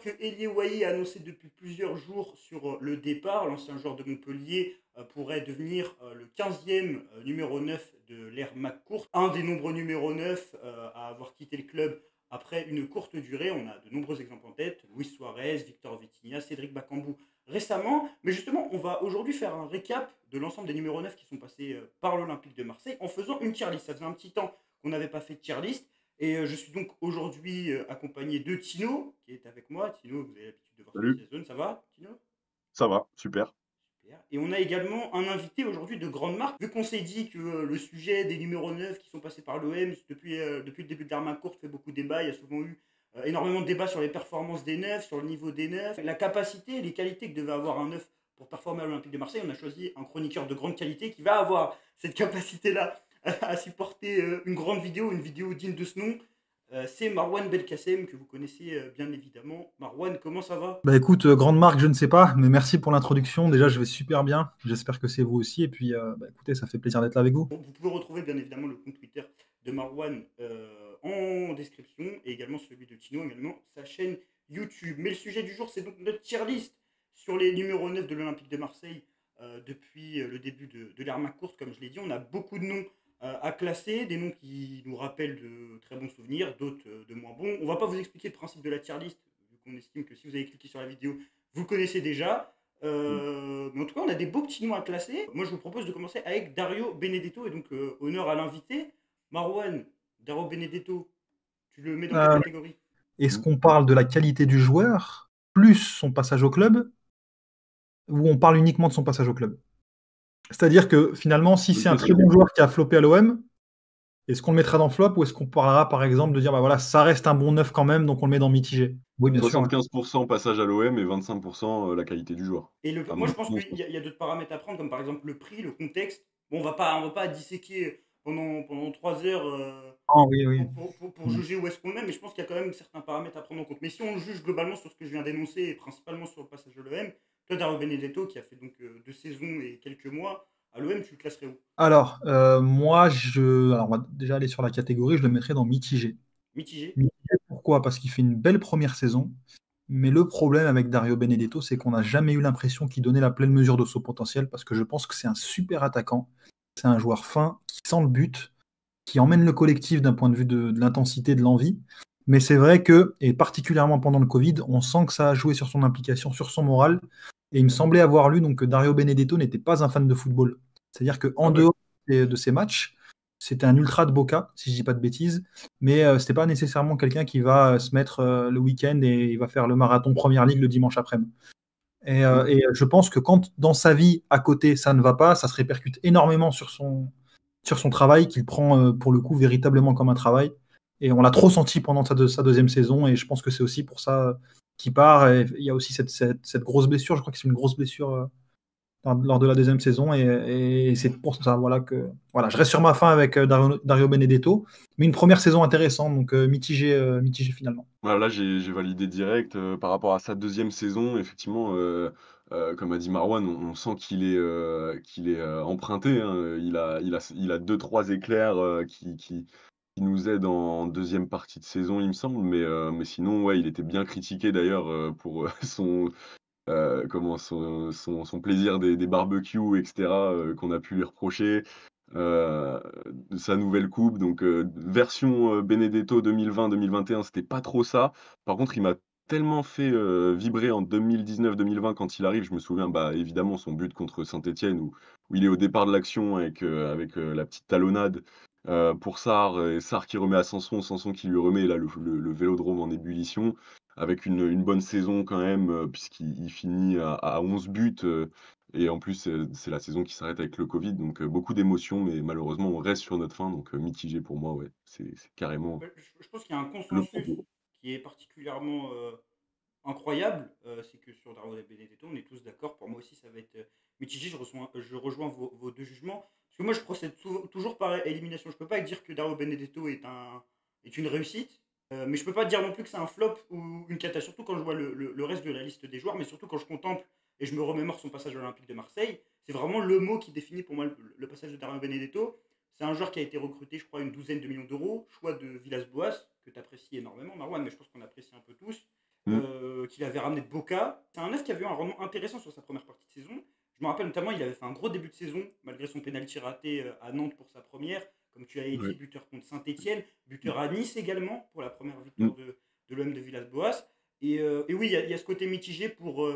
que Elie Wahi a annoncé depuis plusieurs jours sur le départ. L'ancien joueur de Montpellier pourrait devenir le 15e numéro 9 de l'ère McCourt. Un des nombreux numéros 9 à avoir quitté le club après une courte durée. On a de nombreux exemples en tête. Luis Suarez, Victor Vitinha, Cédric Bakambu récemment. Mais justement, on va aujourd'hui faire un récap de l'ensemble des numéros 9 qui sont passés par l'Olympique de Marseille en faisant une tier list. Ça faisait un petit temps qu'on n'avait pas fait de tier list. Et je suis donc aujourd'hui accompagné de Tino, qui est avec moi. Tino, vous avez l'habitude de voir sur Salut, la zone, ça va, Tino? ça va, super. Super. Et on a également un invité aujourd'hui de grande marque. Vu qu'on s'est dit que le sujet des numéros 9 qui sont passés par l'OM depuis le début de l'Arma courte fait beaucoup de débats, il y a souvent eu énormément de débats sur les performances des 9, sur le niveau des 9, la capacité, les qualités que devait avoir un 9 pour performer à l'Olympique de Marseille. On a choisi un chroniqueur de grande qualité qui va avoir cette capacité-là à supporter une vidéo digne de ce nom. C'est Marwan Belkacem, que vous connaissez bien évidemment. Marwan, comment ça va? Bah écoute, grande marque, je ne sais pas, mais merci pour l'introduction. Déjà, je vais super bien. J'espère que c'est vous aussi. Et puis, bah, écoutez, ça fait plaisir d'être là avec vous. Vous pouvez retrouver bien évidemment le compte Twitter de Marwan en description et également celui de Tino, également sa chaîne YouTube. Mais le sujet du jour, c'est donc notre tier list sur les numéros 9 de l'Olympique de Marseille depuis le début de l'ère courte. Comme je l'ai dit, on a beaucoup de noms à classer, des noms qui nous rappellent de très bons souvenirs, d'autres de moins bons. On va pas vous expliquer le principe de la tier list, vu qu'on estime que si vous avez cliqué sur la vidéo, vous le connaissez déjà. Mais en tout cas, on a des beaux petits noms à classer. Moi, je vous propose de commencer avec Dario Benedetto. Et donc, honneur à l'invité. Marwan, Dario Benedetto, tu le mets dans quelle Euh, catégorie? Est-ce qu'on parle de la qualité du joueur, plus son passage au club, ou on parle uniquement de son passage au club? C'est-à-dire que finalement, si Bonne c'est un très question. bon joueur qui a floppé à l'OM, est-ce qu'on le mettra dans flop ou est-ce qu'on parlera par exemple de dire bah voilà, ça reste un bon neuf quand même, donc on le met dans mitigé? Oui, bien sûr. Ouais. 75% passage à l'OM et 25% la qualité du joueur, Et à moi, mon je pense qu'il sens. y a d'autres paramètres à prendre, comme par exemple le prix, le contexte. Bon, on va pas disséquer pendant 3 heures Ah, oui, oui. pour juger où est-ce qu'on le met, mais je pense qu'il y a quand même certains paramètres à prendre en compte. Mais si on le juge globalement sur ce que je viens d'énoncer, et principalement sur le passage de l'OM, toi, Dario Benedetto, qui a fait donc 2 saisons et quelques mois à l'OM, tu le classerais où? Alors, moi, alors, on va déjà aller sur la catégorie, je le mettrai dans mitigé. Mitigé? Mitigé, pourquoi? Parce qu'il fait une belle première saison. Mais le problème avec Dario Benedetto, c'est qu'on n'a jamais eu l'impression qu'il donnait la pleine mesure de son potentiel, parce que je pense que c'est un super attaquant. C'est un joueur fin, qui sent le but, qui emmène le collectif d'un point de vue de l'intensité, de l'envie. Mais c'est vrai que, et particulièrement pendant le Covid, on sent que ça a joué sur son implication, sur son moral. Et il me semblait avoir lu donc, que Dario Benedetto n'était pas un fan de football. C'est-à-dire Ah qu'en ouais. dehors de ses matchs, c'était un ultra de Boca, si je dis pas de bêtises, mais c'était pas nécessairement quelqu'un qui va se mettre le week-end et il va faire le marathon Première Ligue le dimanche après-midi. Mm. Et je pense que quand dans sa vie à côté ça ne va pas, ça se répercute énormément sur son travail, qu'il prend pour le coup véritablement comme un travail. Et on l'a trop senti pendant sa deuxième saison, et je pense que c'est aussi pour ça qu'il part. Et il y a aussi cette grosse blessure, je crois que c'est une grosse blessure lors de la deuxième saison, et c'est pour ça voilà, voilà, je reste sur ma fin avec Dario Benedetto, mais une première saison intéressante, donc mitigé finalement. Voilà, là, j'ai validé direct, par rapport à sa deuxième saison. Effectivement, comme a dit Marwan, on sent qu'il est emprunté, hein. Il a 2-3 éclairs, qui nous aident en deuxième partie de saison, il me semble. Mais sinon, ouais, il était bien critiqué d'ailleurs, pour, son plaisir des barbecues et cetera, qu'on a pu lui reprocher, heu, sa nouvelle coupe. Donc version, Benedetto 2020-2021, c'était pas trop ça. Par contre, il m'a tellement fait, vibrer en 2019-2020 quand il arrive. Je me souviens, bah, évidemment, son but contre Saint-Étienne où il est au départ de l'action avec la petite talonnade, pour Sarr, et Sarr qui remet à Sanson, Sanson qui lui remet, là, le vélodrome en ébullition, avec une bonne saison quand même, puisqu'il finit à 11 buts, et en plus, c'est la saison qui s'arrête avec le Covid. Donc beaucoup d'émotions, mais malheureusement on reste sur notre fin. Donc mitigé pour moi, ouais. C'est carrément Je pense qu'il y a un le consensus propos. qui est particulièrement incroyable. C'est que sur Dario Benedetto, on est tous d'accord. Pour moi aussi, ça va être mitigé. Je rejoins vos deux jugements. Parce que moi, je procède toujours par élimination. Je peux pas dire que Dario Benedetto est une réussite. Mais je peux pas dire non plus que c'est un flop ou une cata, surtout quand je vois le reste de la liste des joueurs, mais surtout quand je contemple et je me remémore son passage à l'Olympique de Marseille. C'est vraiment le mot qui définit pour moi le passage de Dario Benedetto. C'est un joueur qui a été recruté, je crois, une douzaine de millions d'euros, choix de Villas-Boas, que tu apprécies énormément, Marwan, mais je pense qu'on apprécie un peu tous. Mm. qu'il avait ramené de Boca. C'est un neuf qui avait eu un rendement intéressant sur sa première partie de saison. Je me rappelle notamment, il avait fait un gros début de saison, malgré son pénalty raté à Nantes pour sa première. Comme tu avais dit, Ouais. buteur contre Saint-Etienne, buteur à Nice également, pour la première victoire Mm. de l'OM de Villas-Boas. Et oui, il y a ce côté mitigé pour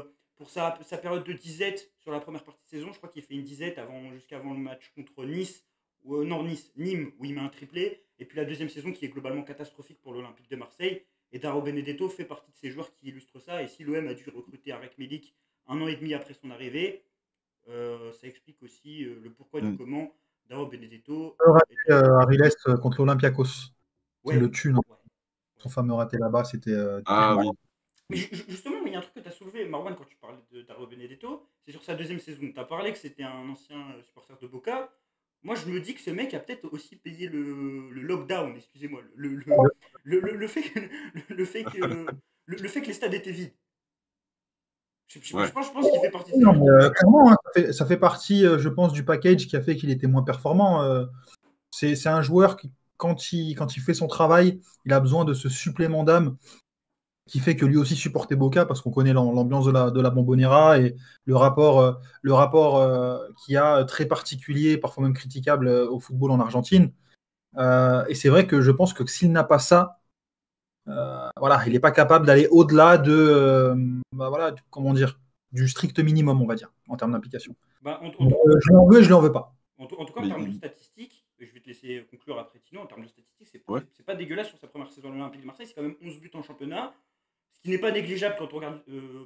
sa période de disette sur la première partie de saison. Je crois qu'il fait une disette jusqu'avant le match contre Nice, non, Nice, Nîmes, où il met un triplé. Et puis la deuxième saison qui est globalement catastrophique pour l'Olympique de Marseille. Et Daro Benedetto fait partie de ces joueurs qui illustrent ça. Et si l'OM a dû recruter Arek Melik 1 an et demi après son arrivée, ça explique aussi le pourquoi du Mm. comment Daro Benedetto Le raté, est arrivé. Ariles contre l'Olympiakos, qui le Ouais, tue, non. ouais, Son ouais. fameux raté là-bas, c'était Ah terrible. oui. Mais justement, il y a un truc que tu as soulevé, Marwan, quand tu parlais de Daro Benedetto, c'est sur sa deuxième saison. Tu as parlé que c'était un ancien supporter de Boca. Moi, je me dis que ce mec a peut-être aussi payé le lockdown, excusez-moi, le fait, le fait que, le fait que les stades étaient vides. Ouais. Je pense qu'il fait partie de ces Non, mecs. mais, clairement, hein, ça fait partie, je pense, du package qui a fait qu'il était moins performant. C'est un joueur qui, quand il fait son travail, il a besoin de ce supplément d'âme qui fait que lui aussi supportait Boca parce qu'on connaît l'ambiance de la Bombonera et le rapport qu'il y a très particulier, parfois même critiquable au football en Argentine. Et c'est vrai que je pense que s'il n'a pas ça, voilà, il n'est pas capable d'aller au-delà voilà, comment dire, du strict minimum, on va dire, en termes d'implication. Bah, Donc, je lui en veux et je lui en veux pas. en tout cas, en Mais termes de statistiques, et je vais te laisser conclure après Tino, en termes de statistiques, ouais. c'est pas dégueulasse sur sa première saison à l'Olympique de Marseille, c'est quand même 11 buts en championnat, ce qui n'est pas négligeable quand on regarde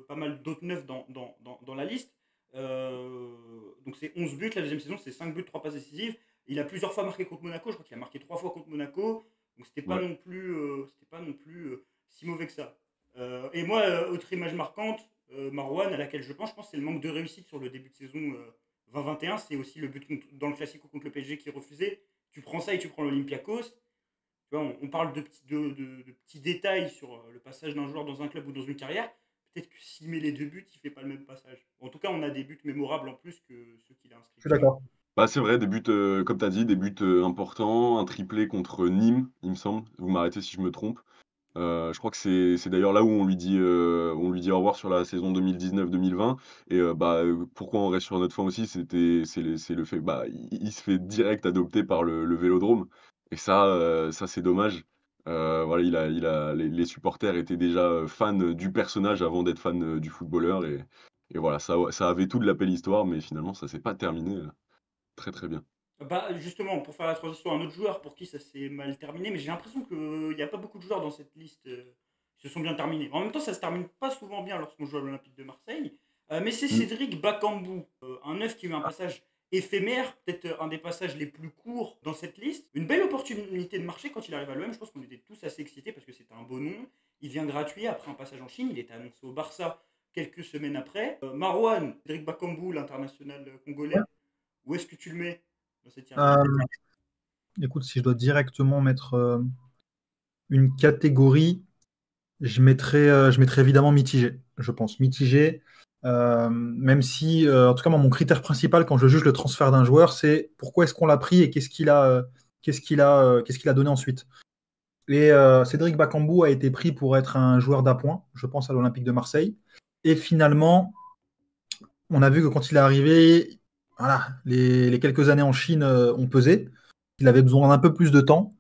pas mal d'autres neufs dans la liste. Donc c'est 11 buts, la deuxième saison c'est 5 buts, 3 passes décisives. Il a plusieurs fois marqué contre Monaco, je crois qu'il a marqué 3 fois contre Monaco, donc Ouais. c'était pas non plus si mauvais que ça. Et moi, autre image marquante, Marouane, à laquelle je pense que c'est le manque de réussite sur le début de saison 2021, c'est aussi le but dans le Classico contre le PSG qui est refusé. Tu prends ça et tu prends l'Olympiakos. Tu vois, on parle de petits détails sur le passage d'un joueur dans un club ou dans une carrière. Peut-être que s'il met les 2 buts, il fait pas le même passage. En tout cas, on a des buts mémorables en plus que ceux qu'il a inscrits. Je suis d'accord. Bah, c'est vrai, des buts, comme tu as dit, des buts importants. Un triplé contre Nîmes, il me semble. Vous m'arrêtez si je me trompe. Je crois que c'est d'ailleurs là où on lui dit au revoir sur la saison 2019-2020 et bah, pourquoi on reste sur notre fin aussi, c'est le fait, bah, il se fait direct adopter par le Vélodrome et ça c'est dommage. Voilà, les supporters étaient déjà, fans du personnage avant d'être fans, du footballeur et voilà, ça avait tout de la belle histoire, mais finalement ça s'est pas terminé, très, très bien. Bah, justement, pour faire la transition à un autre joueur pour qui ça s'est mal terminé, mais j'ai l'impression qu'il n'y a pas beaucoup de joueurs dans cette liste qui se sont bien terminés. En même temps, ça se termine pas souvent bien lorsqu'on joue à l'Olympique de Marseille. Mais c'est Mmh, Cédric Bakambu, un neuf qui a eu un passage éphémère, peut-être un des passages les plus courts dans cette liste. Une belle opportunité de marché quand il arrive à l'OM. Je pense qu'on était tous assez excités parce que c'était un beau nom. Il vient gratuit après un passage en Chine. Il était annoncé au Barça quelques semaines après. Marouane, Cédric Bakambu, l'international Ouais. congolais, où est-ce que tu le mets dans cette tier list? Euh, Écoute, si je dois directement mettre une catégorie, je mettrais évidemment mitigé, je pense. Mitigé, même si, en tout cas, moi, mon critère principal quand je juge le transfert d'un joueur, c'est pourquoi est-ce qu'on l'a pris et qu'est-ce qu'il a donné ensuite. Et Cédric Bakambu a été pris pour être un joueur d'appoint, je pense, à l'Olympique de Marseille. Et finalement, on a vu que quand il est arrivé, voilà, les quelques années en Chine ont pesé. Il avait besoin d'un peu plus de temps.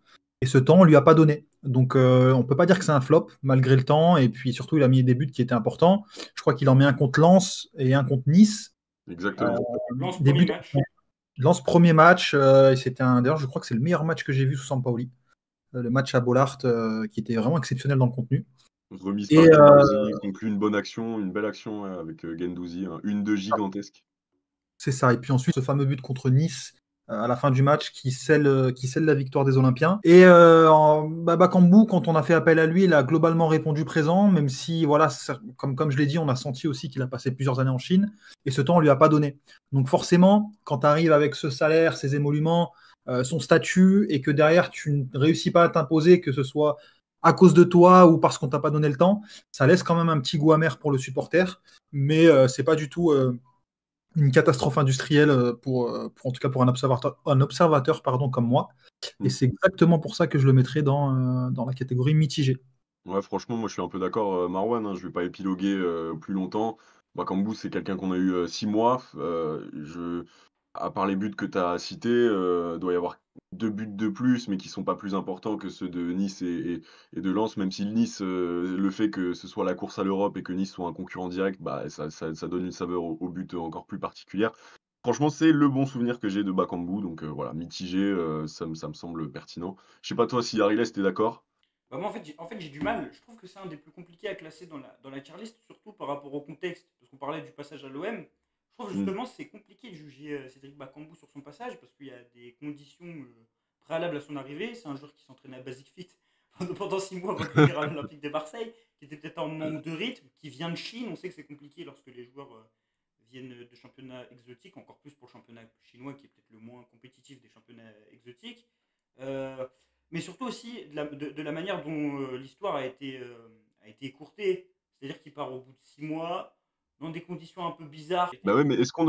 Et ce temps, on lui a pas donné. Donc, on ne peut pas dire que c'est un flop, malgré le temps. Et puis, surtout, il a mis des buts qui étaient importants. Je crois qu'il en met un contre Lens et un contre Nice. exactement. Lance Des premier buts. match. Lens premier match. Et c'était d'ailleurs, je crois que c'est le meilleur match que j'ai vu sous Sampaoli. Le match à Bollaert, qui était vraiment exceptionnel dans le contenu. Remise Et par Guendouzi, conclut une bonne action, une belle action, ouais, avec, Guendouzi, un 1-2 gigantesque. c'est ça. Et puis ensuite, ce fameux but contre Nice à la fin du match qui scelle la victoire des Olympiens. Et Bakambu, quand on a fait appel à lui, il a globalement répondu présent, même si, voilà, comme je l'ai dit, on a senti aussi qu'il a passé plusieurs années en Chine. Et ce temps, on lui a pas donné. Donc forcément, quand tu arrives avec ce salaire, ces émoluments, son statut, et que derrière, tu ne réussis pas à t'imposer, que ce soit à cause de toi ou parce qu'on t'a pas donné le temps, ça laisse quand même un petit goût amer pour le supporter. Mais c'est pas du tout une catastrophe industrielle en tout cas pour un observateur pardon, comme moi. Et Mm. c'est exactement pour ça que je le mettrais dans la catégorie mitigée. Ouais, franchement, moi, je suis un peu d'accord, Marwan, hein, je vais pas épiloguer, plus longtemps. Bakambu, c'est quelqu'un qu'on a eu, 6 mois. Je À part les buts que tu as cités, doit y avoir 2 buts de plus, mais qui sont pas plus importants que ceux de Nice et de Lens, même si Nice, le fait que ce soit la course à l'Europe et que Nice soit un concurrent direct, bah, ça donne une saveur au but encore plus particulière. Franchement, c'est le bon souvenir que j'ai de Bakambu, donc voilà, mitigé, ça me semble pertinent. Je sais pas toi si Ariel, tu d'accord? Bah, moi, en fait, j'ai du mal. Je trouve que c'est un des plus compliqués à classer dans la tier list, surtout par rapport au contexte. Parce qu'on parlait du passage à l'OM. Je trouve Mmh. justement c'est compliqué de juger Cédric Bakambu sur son passage parce qu'il y a des conditions préalables à son arrivée. C'est un joueur qui s'entraînait à Basic Fit pendant 6 mois avant de venir à l'Olympique de Marseille, qui était peut-être en manque de rythme, qui vient de Chine. On sait que c'est compliqué lorsque les joueurs viennent de championnats exotiques, encore plus pour le championnat chinois qui est peut-être le moins compétitif des championnats exotiques. Euh, mais surtout aussi de la manière dont l'histoire a été écourtée. C'est-à-dire qu'il part au bout de 6 mois, dans des conditions un peu bizarres. Bah, ouais, mais est-ce qu'on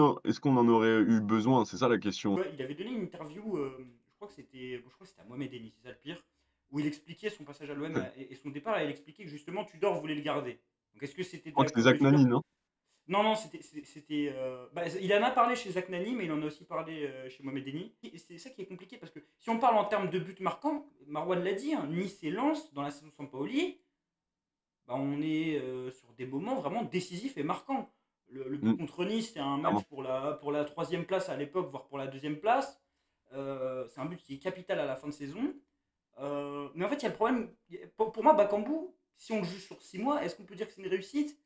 en aurait eu besoin? C'est ça la question. Ouais, il avait donné une interview, je crois que c'était à Mohamed Eni, c'est ça le pire, où il expliquait son passage à l'OM et son départ, et il expliquait que justement Tudor voulait le garder. Donc est-ce que Je c'était de crois la que c'est faute de Zach Tudor? Nani, non? Non, non, il en a parlé chez Zach Nani, mais il en a aussi parlé chez Mohamed Eni. Et c'est ça qui est compliqué, parce que si on parle en termes de buts marquants, Marwan l'a dit, hein, Nice et Lens, dans la saison Sampaoli, bah, on est sur des moments vraiment décisifs et marquants. Le but Mmh, contre Nice, c'est un match clairement. pour la troisième place à l'époque, voire pour la deuxième place. C'est un but qui est capital à la fin de saison. Mais en fait, il y a le problème. Pour moi, Bakambu, si on le juge sur 6 mois, est-ce qu'on peut dire que c'est une réussite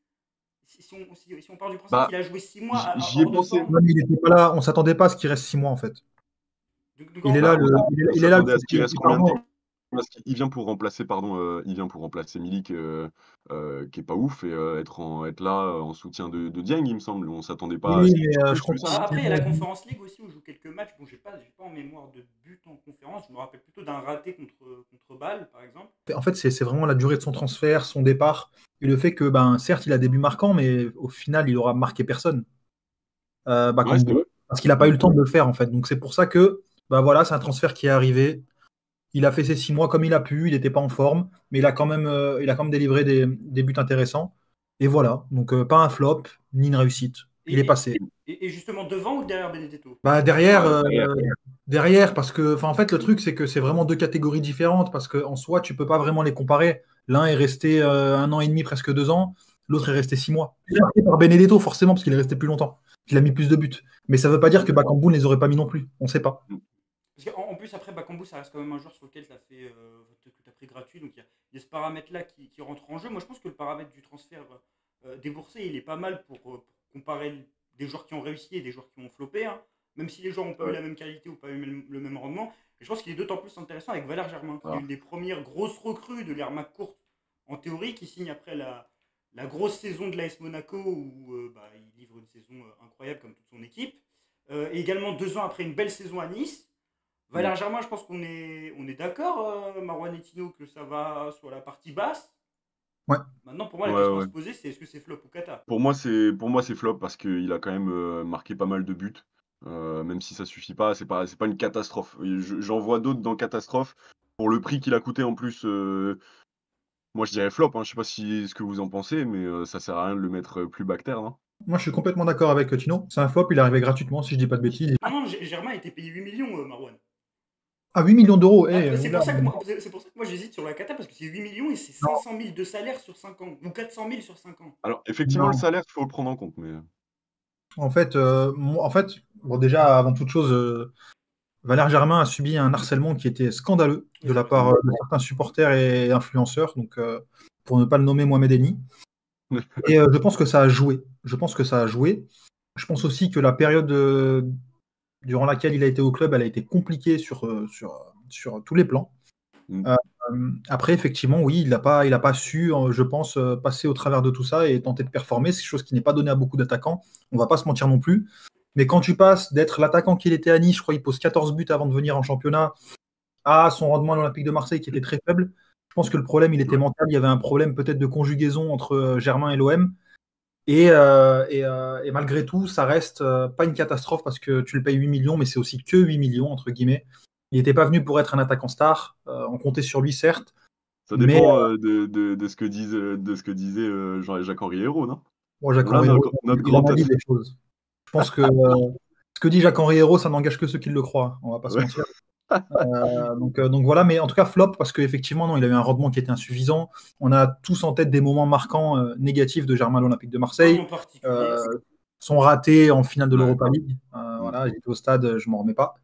si on part du principe Bah, qu'il a joué 6 mois j'y ai hors de pensé. forme? Même il était pas là, on s'attendait pas à ce qu'il reste 6 mois en fait. Donc, Il est Bah, là, on il est là le s'attendait à ce qu'il souci. reste combien de temps? Parce qu'il vient pour remplacer, pardon, il vient pour remplacer Milik, qui est pas ouf et être là, en soutien de Dieng, il me semble. On s'attendait pas à Oui, ce qu'il mais joue je plus que comprends ça, non? Après, il y a la aussi. Conference League aussi où on joue quelques matchs. Bon, j'ai pas en mémoire de but en conférence. Je me rappelle plutôt d'un raté contre Bâle, par exemple. En fait, c'est vraiment la durée de son transfert, son départ, et le fait que, ben, certes, il a des buts marquants, mais au final, il aura marqué personne. Ouais, c'est Bakambu, vrai. parce qu'il n'a pas eu le temps de le faire en fait. Donc c'est pour ça que, bah voilà, c'est un transfert qui est arrivé. Il a fait ses 6 mois comme il a pu, il n'était pas en forme, mais il a quand même délivré des buts intéressants. Et voilà, donc pas un flop, ni une réussite. Il est Et, passé. et justement, devant ou derrière Benedetto? Bah, derrière, Derrière. parce que, enfin, en fait, le truc, c'est que c'est vraiment deux catégories différentes, parce qu'en soi, tu peux pas vraiment les comparer. L'un est resté 1 an et demi, presque 2 ans, l'autre est resté 6 mois. Il est resté par Benedetto, forcément, parce qu'il est resté plus longtemps, qu'il a mis plus de buts. Mais ça veut pas dire que Bakambu ne les aurait pas mis non plus, on sait pas. Mmh. Parce qu'en plus, après, Bakambu, ça reste quand même un joueur sur lequel tu as fait que tu as pris gratuit. Donc il y a ce paramètre-là qui rentre en jeu. Moi, je pense que le paramètre du transfert déboursé, il est pas mal pour comparer des joueurs qui ont réussi et des joueurs qui ont floppé, hein. Même si les joueurs n'ont pas eu Ouais. la même qualité ou pas eu le même rendement. Et je pense qu'il est d'autant plus intéressant avec Valère Germain, qui est Alors, une des premières grosses recrues de l'ère McCourt en théorie, qui signe après la grosse saison de l'AS Monaco où il livre une saison incroyable comme toute son équipe. Et également 2 ans après une belle saison à Nice. mmh. Valère Germain, je pense qu'on est d'accord, Marouane et Tino, que ça va sur la partie basse. Ouais. Maintenant, pour moi, la Ouais, question à ouais. se poser, c'est est-ce que c'est flop ou cata? Pour moi, c'est flop parce qu'il a quand même, marqué pas mal de buts. Même si ça suffit pas, c'est pas une catastrophe. J'en vois d'autres dans catastrophe. Pour le prix qu'il a coûté en plus, moi je dirais flop, hein. Je sais pas ce que vous en pensez, mais ça sert à rien de le mettre, plus bas que terre, non? Moi, je suis complètement d'accord avec Tino. C'est un flop, il est arrivé gratuitement, si je dis pas de bêtises. Non, non, Germain a été payé 8 millions, Marouane. Ah, 8 millions d'euros, C'est là, pour ça que moi j'hésite sur la cata, parce que c'est 8 millions et c'est non, 500 000 de salaire sur 5 ans, ou 400 000 sur 5 ans. Alors effectivement, le non. salaire, il faut le prendre en compte, mais En fait, bon, déjà, avant toute chose, Valère Germain a subi un harcèlement qui était scandaleux Oui, de c'est la vrai. part de certains supporters et influenceurs, donc pour ne pas le nommer Mohamed Eni. Et je pense que ça a joué. Je pense que ça a joué. Je pense aussi que la période durant laquelle il a été au club, elle a été compliquée sur tous les plans. Mmh. Euh, Après, effectivement, oui, il a pas su, je pense, passer au travers de tout ça et tenter de performer. C'est quelque chose qui n'est pas donné à beaucoup d'attaquants. On va pas se mentir non plus. Mais quand tu passes d'être l'attaquant qu'il était à Nice, je crois qu'il pose 14 buts avant de venir en championnat, à son rendement à l'Olympique de Marseille qui était très faible, je pense que le problème, il était mental. Il y avait un problème peut-être de conjugaison entre Germain et l'OM. Et malgré tout, ça reste pas une catastrophe parce que tu le payes 8 millions, mais c'est aussi que 8 millions, entre guillemets. Il n'était pas venu pour être un attaquant star. On comptait sur lui, certes. Ça Mais dépend de ce que disait Jacques-Henri Hérault, non? moi, Jacques Là, Henri Hérault, notre il en grand a dit test. des choses. Je pense que ce que dit Jacques-Henri Hérault, ça n'engage que ceux qui le croient. On va pas se Ouais. mentir. Donc voilà, mais en tout cas, flop, parce qu'effectivement, non, il a eu un rendement qui était insuffisant. On a tous en tête des moments marquants négatifs de Germain à l'Olympique de Un Marseille. en particulier. Son raté en finale de Ouais. l'Europa League. Voilà, j'étais au stade, je m'en remets pas.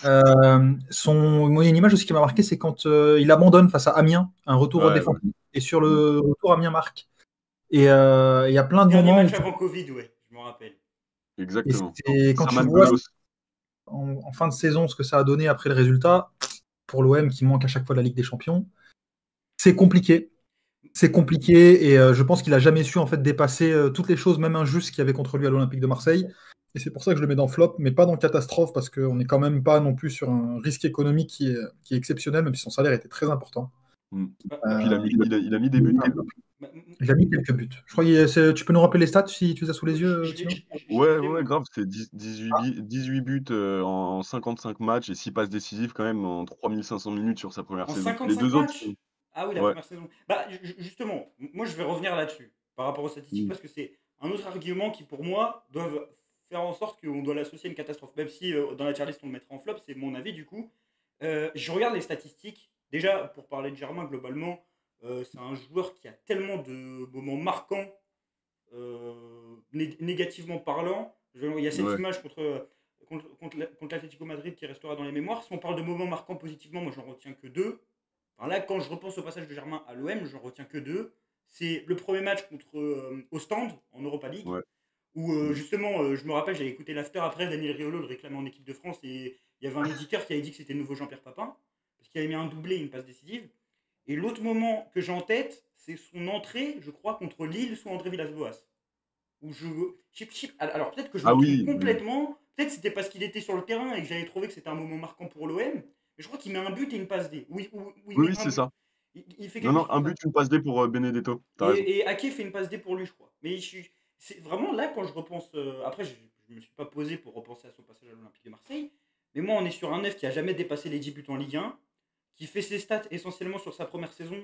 Moi, il y a une image aussi qui m'a marqué, c'est quand il abandonne face à Amiens, un retour Ouais, défensif, et sur le retour, Amiens marque. Et il y a plein de Dernier moments match où avant Covid, ouais, je m'en rappelle. exactement. et quand tu Saman vois Ghoddos. en fin de saison ce que ça a donné après le résultat, pour l'OM qui manque à chaque fois de la Ligue des Champions, c'est compliqué. C'est compliqué et je pense qu'il a jamais su en fait dépasser toutes les choses, même injustes qu'il y avait contre lui à l'Olympique de Marseille. Et c'est pour ça que je le mets dans flop, mais pas dans catastrophe, parce qu'on n'est quand même pas non plus sur un risque économique qui est exceptionnel, même si son salaire était très important. Bah, Et puis il a mis des buts quand même. bah, Il a mis quelques buts. Je crois tu peux nous rappeler les stats si tu les as sous les yeux, Tino Ouais, grave, c'est 18 buts en 55 matchs et 6 passes décisives quand même en 3500 minutes sur sa première En saison. Les 55 deux autres, matchs? Ah oui, la ouais. première saison. Bah, justement, moi je vais revenir là-dessus, par rapport aux statistiques, Mm. parce que c'est un autre argument qui, pour moi, doivent faire en sorte qu'on doit l'associer à une catastrophe. Même si dans la tier list on le mettra en flop, c'est mon avis du coup. Je regarde les statistiques. Déjà, pour parler de Germain, globalement, c'est un joueur qui a tellement de moments marquants, négativement parlant. Il y a cette Ouais. image contre l'Atlético Madrid qui restera dans les mémoires. Si on parle de moments marquants positivement, moi j'en retiens que deux. Alors là, quand je repense au passage de Germain à l'OM, j'en retiens que deux. C'est le premier match contre Ostende en Europa League, Ouais. où Mm. justement, je me rappelle, j'avais écouté l'after après, Daniel Riolo le réclamait en équipe de France, et il y avait un auditeur qui avait dit que c'était le nouveau Jean-Pierre Papin, parce qu'il avait mis un doublé et une passe décisive. Et l'autre moment que j'ai en tête, c'est son entrée, je crois, contre Lille sous André Villas-Boas. Où alors peut-être que je Ah me trompe oui, complètement, peut-être c'était parce qu'il était sur le terrain et que j'avais trouvé que c'était un moment marquant pour l'OM, mais je crois qu'il met un but et une passe D. Oui, il met oui, un c'est but. ça. Il fait Non, quelque non, chose un comme ça. but, une passe D pour Benedetto. T'as raison. Et Ake fait une passe D pour lui, je crois. Mais c'est vraiment là quand je repense. Après, je ne me suis pas posé pour repenser à son passage à l'Olympique de Marseille. Mais moi, on est sur un neuf qui a jamais dépassé les 10 buts en Ligue 1, qui fait ses stats essentiellement sur sa première saison,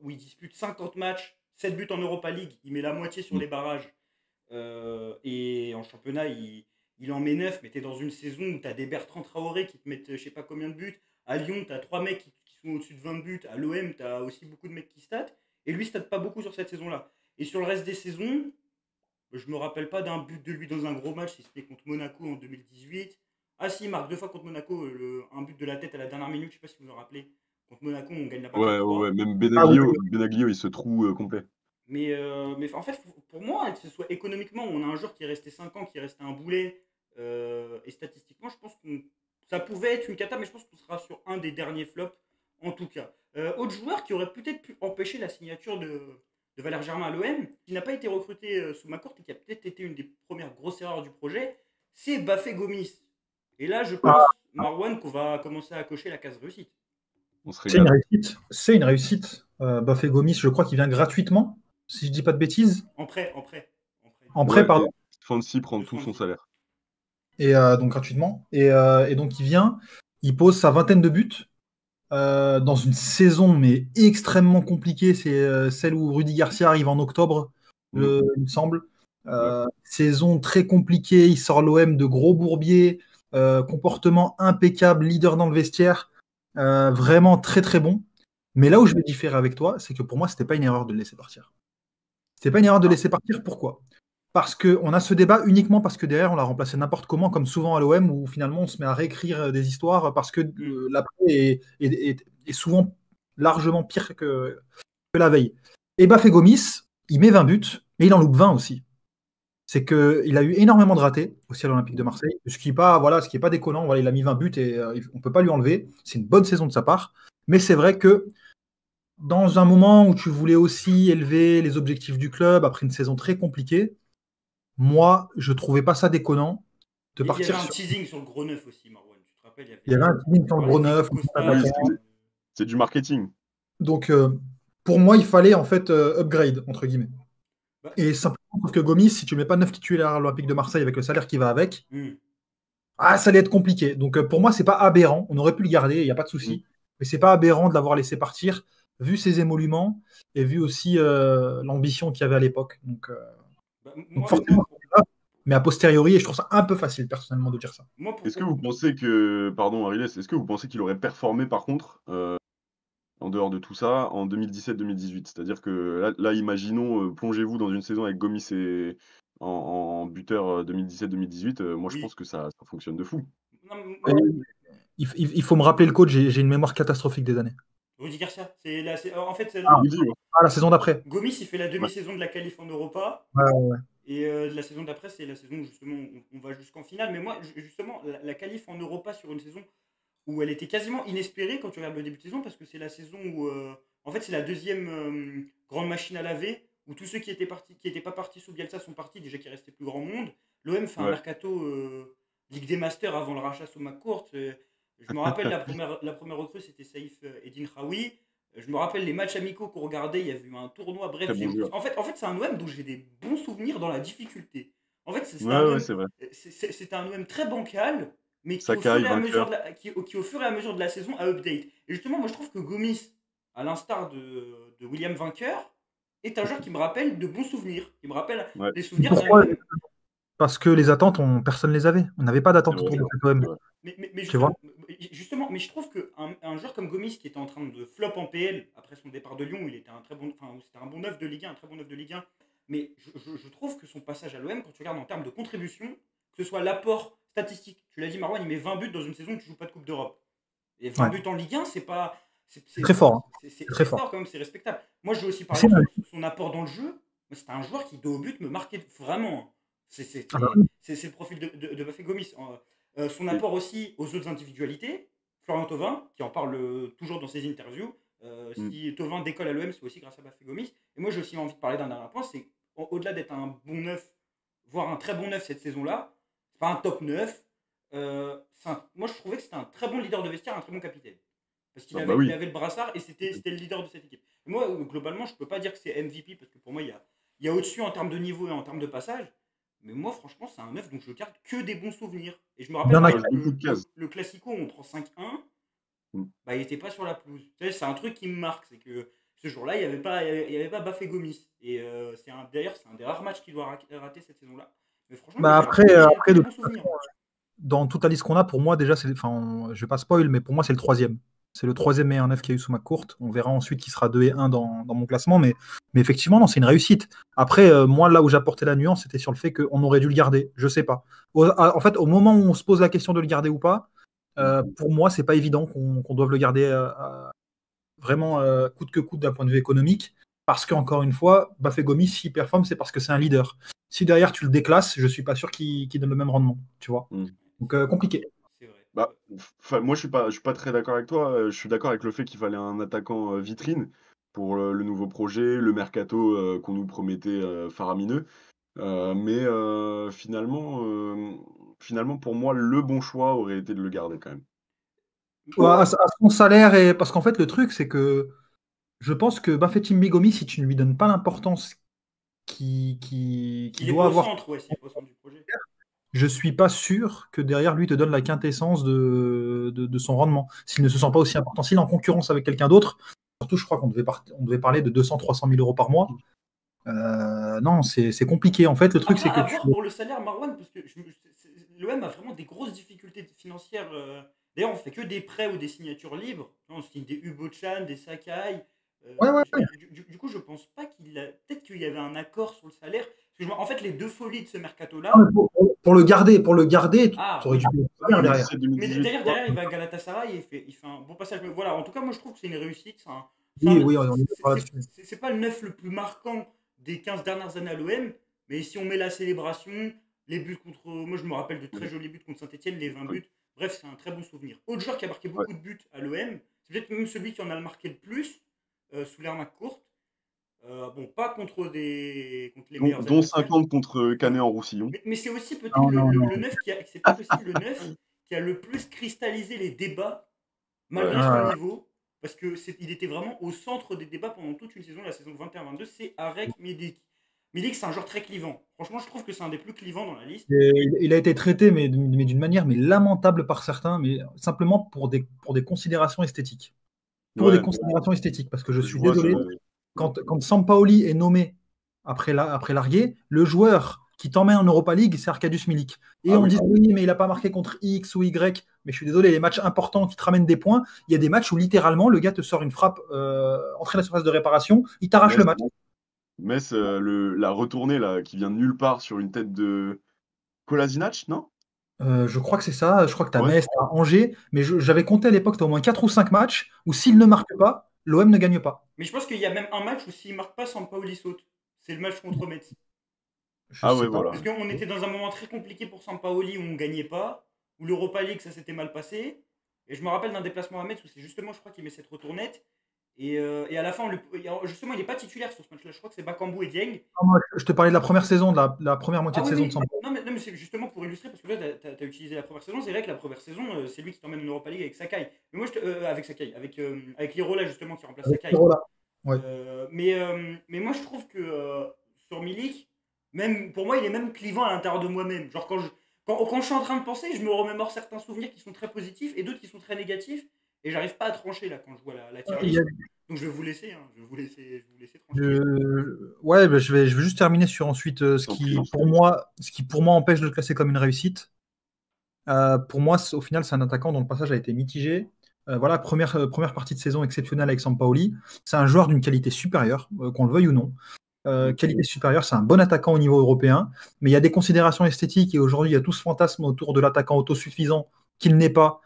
où il dispute 50 matchs, 7 buts en Europa League, il met la moitié sur Mm. les barrages. Et en championnat, il en met 9, mais tu es dans une saison où tu as des Bertrand Traoré qui te mettent je sais pas combien de buts. À Lyon, tu as 3 mecs qui sont au-dessus de 20 buts. À l'OM, tu as aussi beaucoup de mecs qui statent. Et lui, state pas beaucoup sur cette saison-là. Et sur le reste des saisons, je me rappelle pas d'un but de lui dans un gros match, si c'était contre Monaco en 2018. Ah si, il marque 2 fois contre Monaco, un but de la tête à la dernière minute, je sais pas si vous vous en rappelez. Contre Monaco, on gagne là-bas Ouais, 4-3. même Ah oui, Benaglio, il se trouve complet. Mais en fait, pour moi, que ce soit économiquement, on a un joueur qui est resté 5 ans, qui est resté un boulet, et statistiquement, je pense que ça pouvait être une cata, mais je pense qu'on sera sur un des derniers flops, en tout cas. Autre joueur qui aurait peut-être pu empêcher la signature de Valère Germain à l'OM, qui n'a pas été recruté sous ma courte et qui a peut-être été une des premières grosses erreurs du projet, c'est Bafé Gomis. Et là, je pense, Marwan, qu'on va commencer à cocher la case réussite. On se c'est une régale. réussite. C'est une réussite. Bafé Gomis, je crois qu'il vient gratuitement, si je dis pas de bêtises. En prêt, en prêt. En prêt, Ouais, pardon. et Fancy prend De tout son Swansea. salaire. Et donc gratuitement. Et donc il vient, il pose sa vingtaine de buts dans une saison mais extrêmement compliquée. C'est celle où Rudy Garcia arrive en octobre, il me semble. Saison très compliquée. Il sort l'OM de gros bourbiers, comportement impeccable, leader dans le vestiaire, vraiment très très bon. Mais là où je vais différer avec toi, c'est que pour moi, c'était pas une erreur de le laisser partir. C'était pas une erreur de le laisser partir. Pourquoi ? Parce qu'on a ce débat uniquement parce que derrière, on l'a remplacé n'importe comment, comme souvent à l'OM, où finalement on se met à réécrire des histoires parce que l'après est souvent largement pire que la veille. Et Bafé Gomis, il met 20 buts, mais il en loupe 20 aussi. C'est qu'il a eu énormément de ratés aussi à l'Olympique de Marseille, ce qui n'est pas déconnant. Voilà, il a mis 20 buts et on ne peut pas lui enlever. C'est une bonne saison de sa part. Mais c'est vrai que dans un moment où tu voulais aussi élever les objectifs du club après une saison très compliquée, moi, je trouvais pas ça déconnant de Il y avait partir un sur. teasing sur le gros neuf aussi, Marwan. Tu te rappelles, Il y avait un team sur le gros neuf, Oui, c'est du marketing. donc pour moi, il fallait en fait upgrade entre guillemets. Et simplement, sauf que Gomis, si tu mets pas 9 titulaires à l'Olympique de Marseille avec le salaire qui va avec, ça allait être compliqué. Donc pour moi, c'est pas aberrant. On aurait pu le garder, il n'y a pas de souci. Mais c'est pas aberrant de l'avoir laissé partir vu ses émoluments et vu aussi l'ambition qu'il y avait à l'époque. Donc forcément, c'est grave, mais a posteriori, et je trouve ça un peu facile personnellement de dire ça. Est-ce que vous pensez que, pardon Ariles, est-ce que vous pensez qu'il aurait performé par contre, en dehors de tout ça, en 2017-2018? C'est-à-dire que là imaginons, plongez-vous dans une saison avec Gomis et en buteur 2017-2018, moi je Oui. pense que ça fonctionne de fou. Non, mais Et il faut me rappeler le coach, j'ai une mémoire catastrophique des années. Rudy Garcia, en fait, Rudy, ouais. La saison d'après. Gomis, il fait la demi-saison de la qualif en Europa. Ouais. Et la saison d'après, c'est la saison où justement on va jusqu'en finale. Mais moi, justement, la qualif en Europa sur une saison où elle était quasiment inespérée quand tu regardes le début de saison, parce que c'est la saison où, en fait, c'est la deuxième grande machine à laver, où tous ceux qui étaient pas partis sous Bielsa sont partis, déjà qu'il restait plus grand monde. L'OM fait un Ouais. mercato Ligue des Masters avant le rachat sous McCourt. Je me rappelle la première recrue, c'était Saïf Eddin Raoui. Je me rappelle les matchs amicaux qu'on regardait, il y avait eu un tournoi, bref. Très bon joueur. En fait, c'est un OM dont j'ai des bons souvenirs dans la difficulté. En fait, c'est Ouais, c'est vrai. un OM très bancal, mais qui au, Sakai, fur et à mesure vainqueur. de la, qui au fur et à mesure de la saison a update. Et justement, moi je trouve que Gomis, à l'instar de William Vainqueur, est un joueur qui me rappelle de bons souvenirs, qui me rappelle Ouais. des souvenirs d'un Pourquoi? OM. Parce que les attentes, personne ne les avait. On n'avait pas d'attente C'est vrai, autour de c'est cet OM. vrai. Mais Tu vois? justement, mais je trouve qu'un joueur comme Gomis qui était en train de flop en PL après son départ de Lyon, où il était un très bon, enfin, où c'était un bon neuf de Ligue 1, un très bon neuf de Ligue 1, mais je trouve que son passage à l'OM, quand tu regardes en termes de contribution, que ce soit l'apport statistique, tu l'as dit Marwan, il met 20 buts dans une saison où tu joues pas de Coupe d'Europe. Et 20 Ouais. buts en Ligue 1, c'est pas. C'est très fort. Hein. C'est Très fort fort. quand même, c'est respectable. Moi, je veux aussi parler C'est de vrai. son apport dans le jeu. Mais c'était un joueur qui, de haut but, me marquait vraiment. C'est Ah bah oui. le profil de Bafé Gomis. Son Et apport aussi aux autres individualités. Florian Thauvin, qui en parle toujours dans ses interviews. Si Thauvin décolle à l'OM, c'est aussi grâce à Bafé Gomis. Et moi, j'ai aussi envie de parler d'un dernier point. C'est au-delà d'être un bon neuf, voire un très bon neuf cette saison-là, c'est pas un top 9. Moi, je trouvais que c'était un très bon leader de vestiaire, un très bon capitaine. Parce qu'il bah avait, oui. il avait le brassard et c'était le leader de cette équipe. Et moi, globalement, je ne peux pas dire que c'est MVP parce que pour moi, il y a au-dessus en termes de niveau et en termes de passage. Mais moi, franchement, c'est un neuf dont je garde que des bons souvenirs. Et je me Il rappelle y en par a exemple beaucoup de cases. le Classico où on prend 5-1, Mm. bah, il n'était pas sur la pelouse. Tu sais, c'est un truc qui me marque, c'est que ce jour-là, il n'y avait pas Bafé Gomis. Et d'ailleurs, c'est un des rares matchs qu'il doit rater cette saison-là. Mais franchement, Bah je après, garde après des de bons toute souvenirs. façon, dans toute la liste qu'on a, pour moi, déjà, enfin, je vais pas spoil, mais pour moi, c'est le troisième. C'est le troisième meilleur neuf qu'il y a eu sous McCourt. On verra ensuite qui sera 2 et 1 dans mon classement, mais effectivement, non, c'est une réussite. Après, moi, là où j'apportais la nuance, c'était sur le fait qu'on aurait dû le garder. Je sais pas. En fait, au moment où on se pose la question de le garder ou pas, pour moi, c'est pas évident qu'on doive le garder vraiment coûte que coûte d'un point de vue économique. Parce qu'encore une fois, Bafé Gomis, s'il performe, c'est parce que c'est un leader. Si derrière tu le déclasses, je suis pas sûr qu'il donne le même rendement, tu vois. Mm. Donc compliqué. C'est vrai. Bah, moi, je suis pas très d'accord avec toi. Je suis d'accord avec le fait qu'il fallait un attaquant vitrine pour le nouveau projet, le mercato qu'on nous promettait faramineux. Mais finalement, pour moi, le bon choix aurait été de le garder quand même. Ouais, à son salaire, et parce qu'en fait, le truc, c'est que je pense que Bafétimbi Gomis, si tu ne lui donnes pas l'importance qu'il Qu'il est doit pas au avoir, centre, ouais, s'il est pas au centre du projet. je suis pas sûr que derrière lui te donne la quintessence de son rendement. S'il ne se sent pas aussi important, s'il est en concurrence avec quelqu'un d'autre, surtout, je crois qu'on devait parler de 200-300 000 euros par mois. Non, c'est compliqué. En fait, le truc, c'est que À voir pour le salaire, Marwan, parce que l'OM a vraiment des grosses difficultés financières. D'ailleurs, on fait que des prêts ou des signatures libres. On signe des Hugo-chan, des Sakai. Ouais. Du coup, je pense pas qu'il a. Peut-être qu'il y avait un accord sur le salaire. Parce que en fait, les deux folies de ce mercato-là. Pour le garder, tu Ah, aurais oui. dû le faire derrière. 2017-2018. Mais derrière, il va à Galatasaray et il fait un bon passage. Mais voilà, en tout cas, moi, je trouve que c'est une réussite. Oui, on est d'accord là-dessus. C'est pas le neuf le plus marquant des 15 dernières années à l'OM, mais si on met la célébration, les buts contre. Moi, je me rappelle de très jolis buts contre Saint-Etienne, les 20 buts. Bref, c'est un très bon souvenir. Autre joueur qui a marqué beaucoup de buts à l'OM, c'est peut-être même celui qui en a marqué le plus sous l'ère McCourt. Bon, pas contre les meilleurs Dont adversaires. 50 contre Canet en Roussillon. Mais c'est aussi peut-être Non. le neuf c'est peut-être aussi le neuf qui a le plus cristallisé les débats malgré son niveau, parce que il était vraiment au centre des débats pendant toute une saison, la saison 21-22, c'est Arek Milik. Milik, c'est un joueur très clivant. Franchement, je trouve que c'est un des plus clivants dans la liste. Il a été traité, mais d'une manière lamentable par certains, mais simplement pour des considérations esthétiques. pour des Ouais, considérations esthétiques. Parce que je je suis vois désolé, quand Sampaoli est nommé après Largué, le joueur qui t'emmène en Europa League, c'est Arkadiusz Milik. Et Ah on oui. dit oui, mais il n'a pas marqué contre X ou Y. Mais je suis désolé, les matchs importants qui te ramènent des points, il y a des matchs où littéralement le gars te sort une frappe entrée à la surface de réparation, il t'arrache le match. Metz, la retournée là, qui vient de nulle part sur une tête de Kolasinac, non? Je crois que c'est ça. Je crois que tu as Ouais. Metz, tu as Angers. Mais j'avais compté à l'époque, tu as au moins 4 ou 5 matchs où s'il ne marque pas, l'OM ne gagne pas. Mais je pense qu'il y a même un match où s'il marque pas, Sampaoli saute. C'est le match contre Metz. Je Ah sais ouais, pas. voilà. Parce qu'on était dans un moment très compliqué pour Sampaoli où on gagnait pas, où l'Europa League ça s'était mal passé. Et je me rappelle d'un déplacement à Metz où c'est justement, je crois qu'il met cette retournette. Et à la fin, justement, il n'est pas titulaire sur ce match-là. Je crois que c'est Bakambu et Dieng. Non, moi, je te parlais de la première saison, de la première moitié Ah de oui, saison oui. de Sampaoli. Non, mais c'est justement pour illustrer, parce que là, tu as utilisé la première saison. C'est vrai que la première saison, c'est lui qui t'emmène en Europa League avec Sakai. Mais moi, avec Sakai, avec Lirola, justement, qui remplace Avec Sakai. Pirola. Ouais. Mais moi, je trouve que sur Milik, même, pour moi, il est même clivant à l'intérieur de moi-même. Genre, quand je suis en train de penser, je me remémore certains souvenirs qui sont très positifs et d'autres qui sont très négatifs. Et j'arrive pas à trancher là quand je vois la tier Il y list. a- Donc je vais vous laisser, hein, je vais vous laisser trancher. Ouais, bah, je vais juste terminer sur ensuite ce T'en qui, prie. pour moi, empêche de le classer comme une réussite. Pour moi, au final, c'est un attaquant dont le passage a été mitigé. Voilà, première partie de saison exceptionnelle avec Sampaoli. C'est un joueur d'une qualité supérieure, qu'on le veuille ou non. Qualité supérieure, c'est un bon attaquant au niveau européen, mais il y a des considérations esthétiques et aujourd'hui, il y a tout ce fantasme autour de l'attaquant autosuffisant qu'il n'est pas,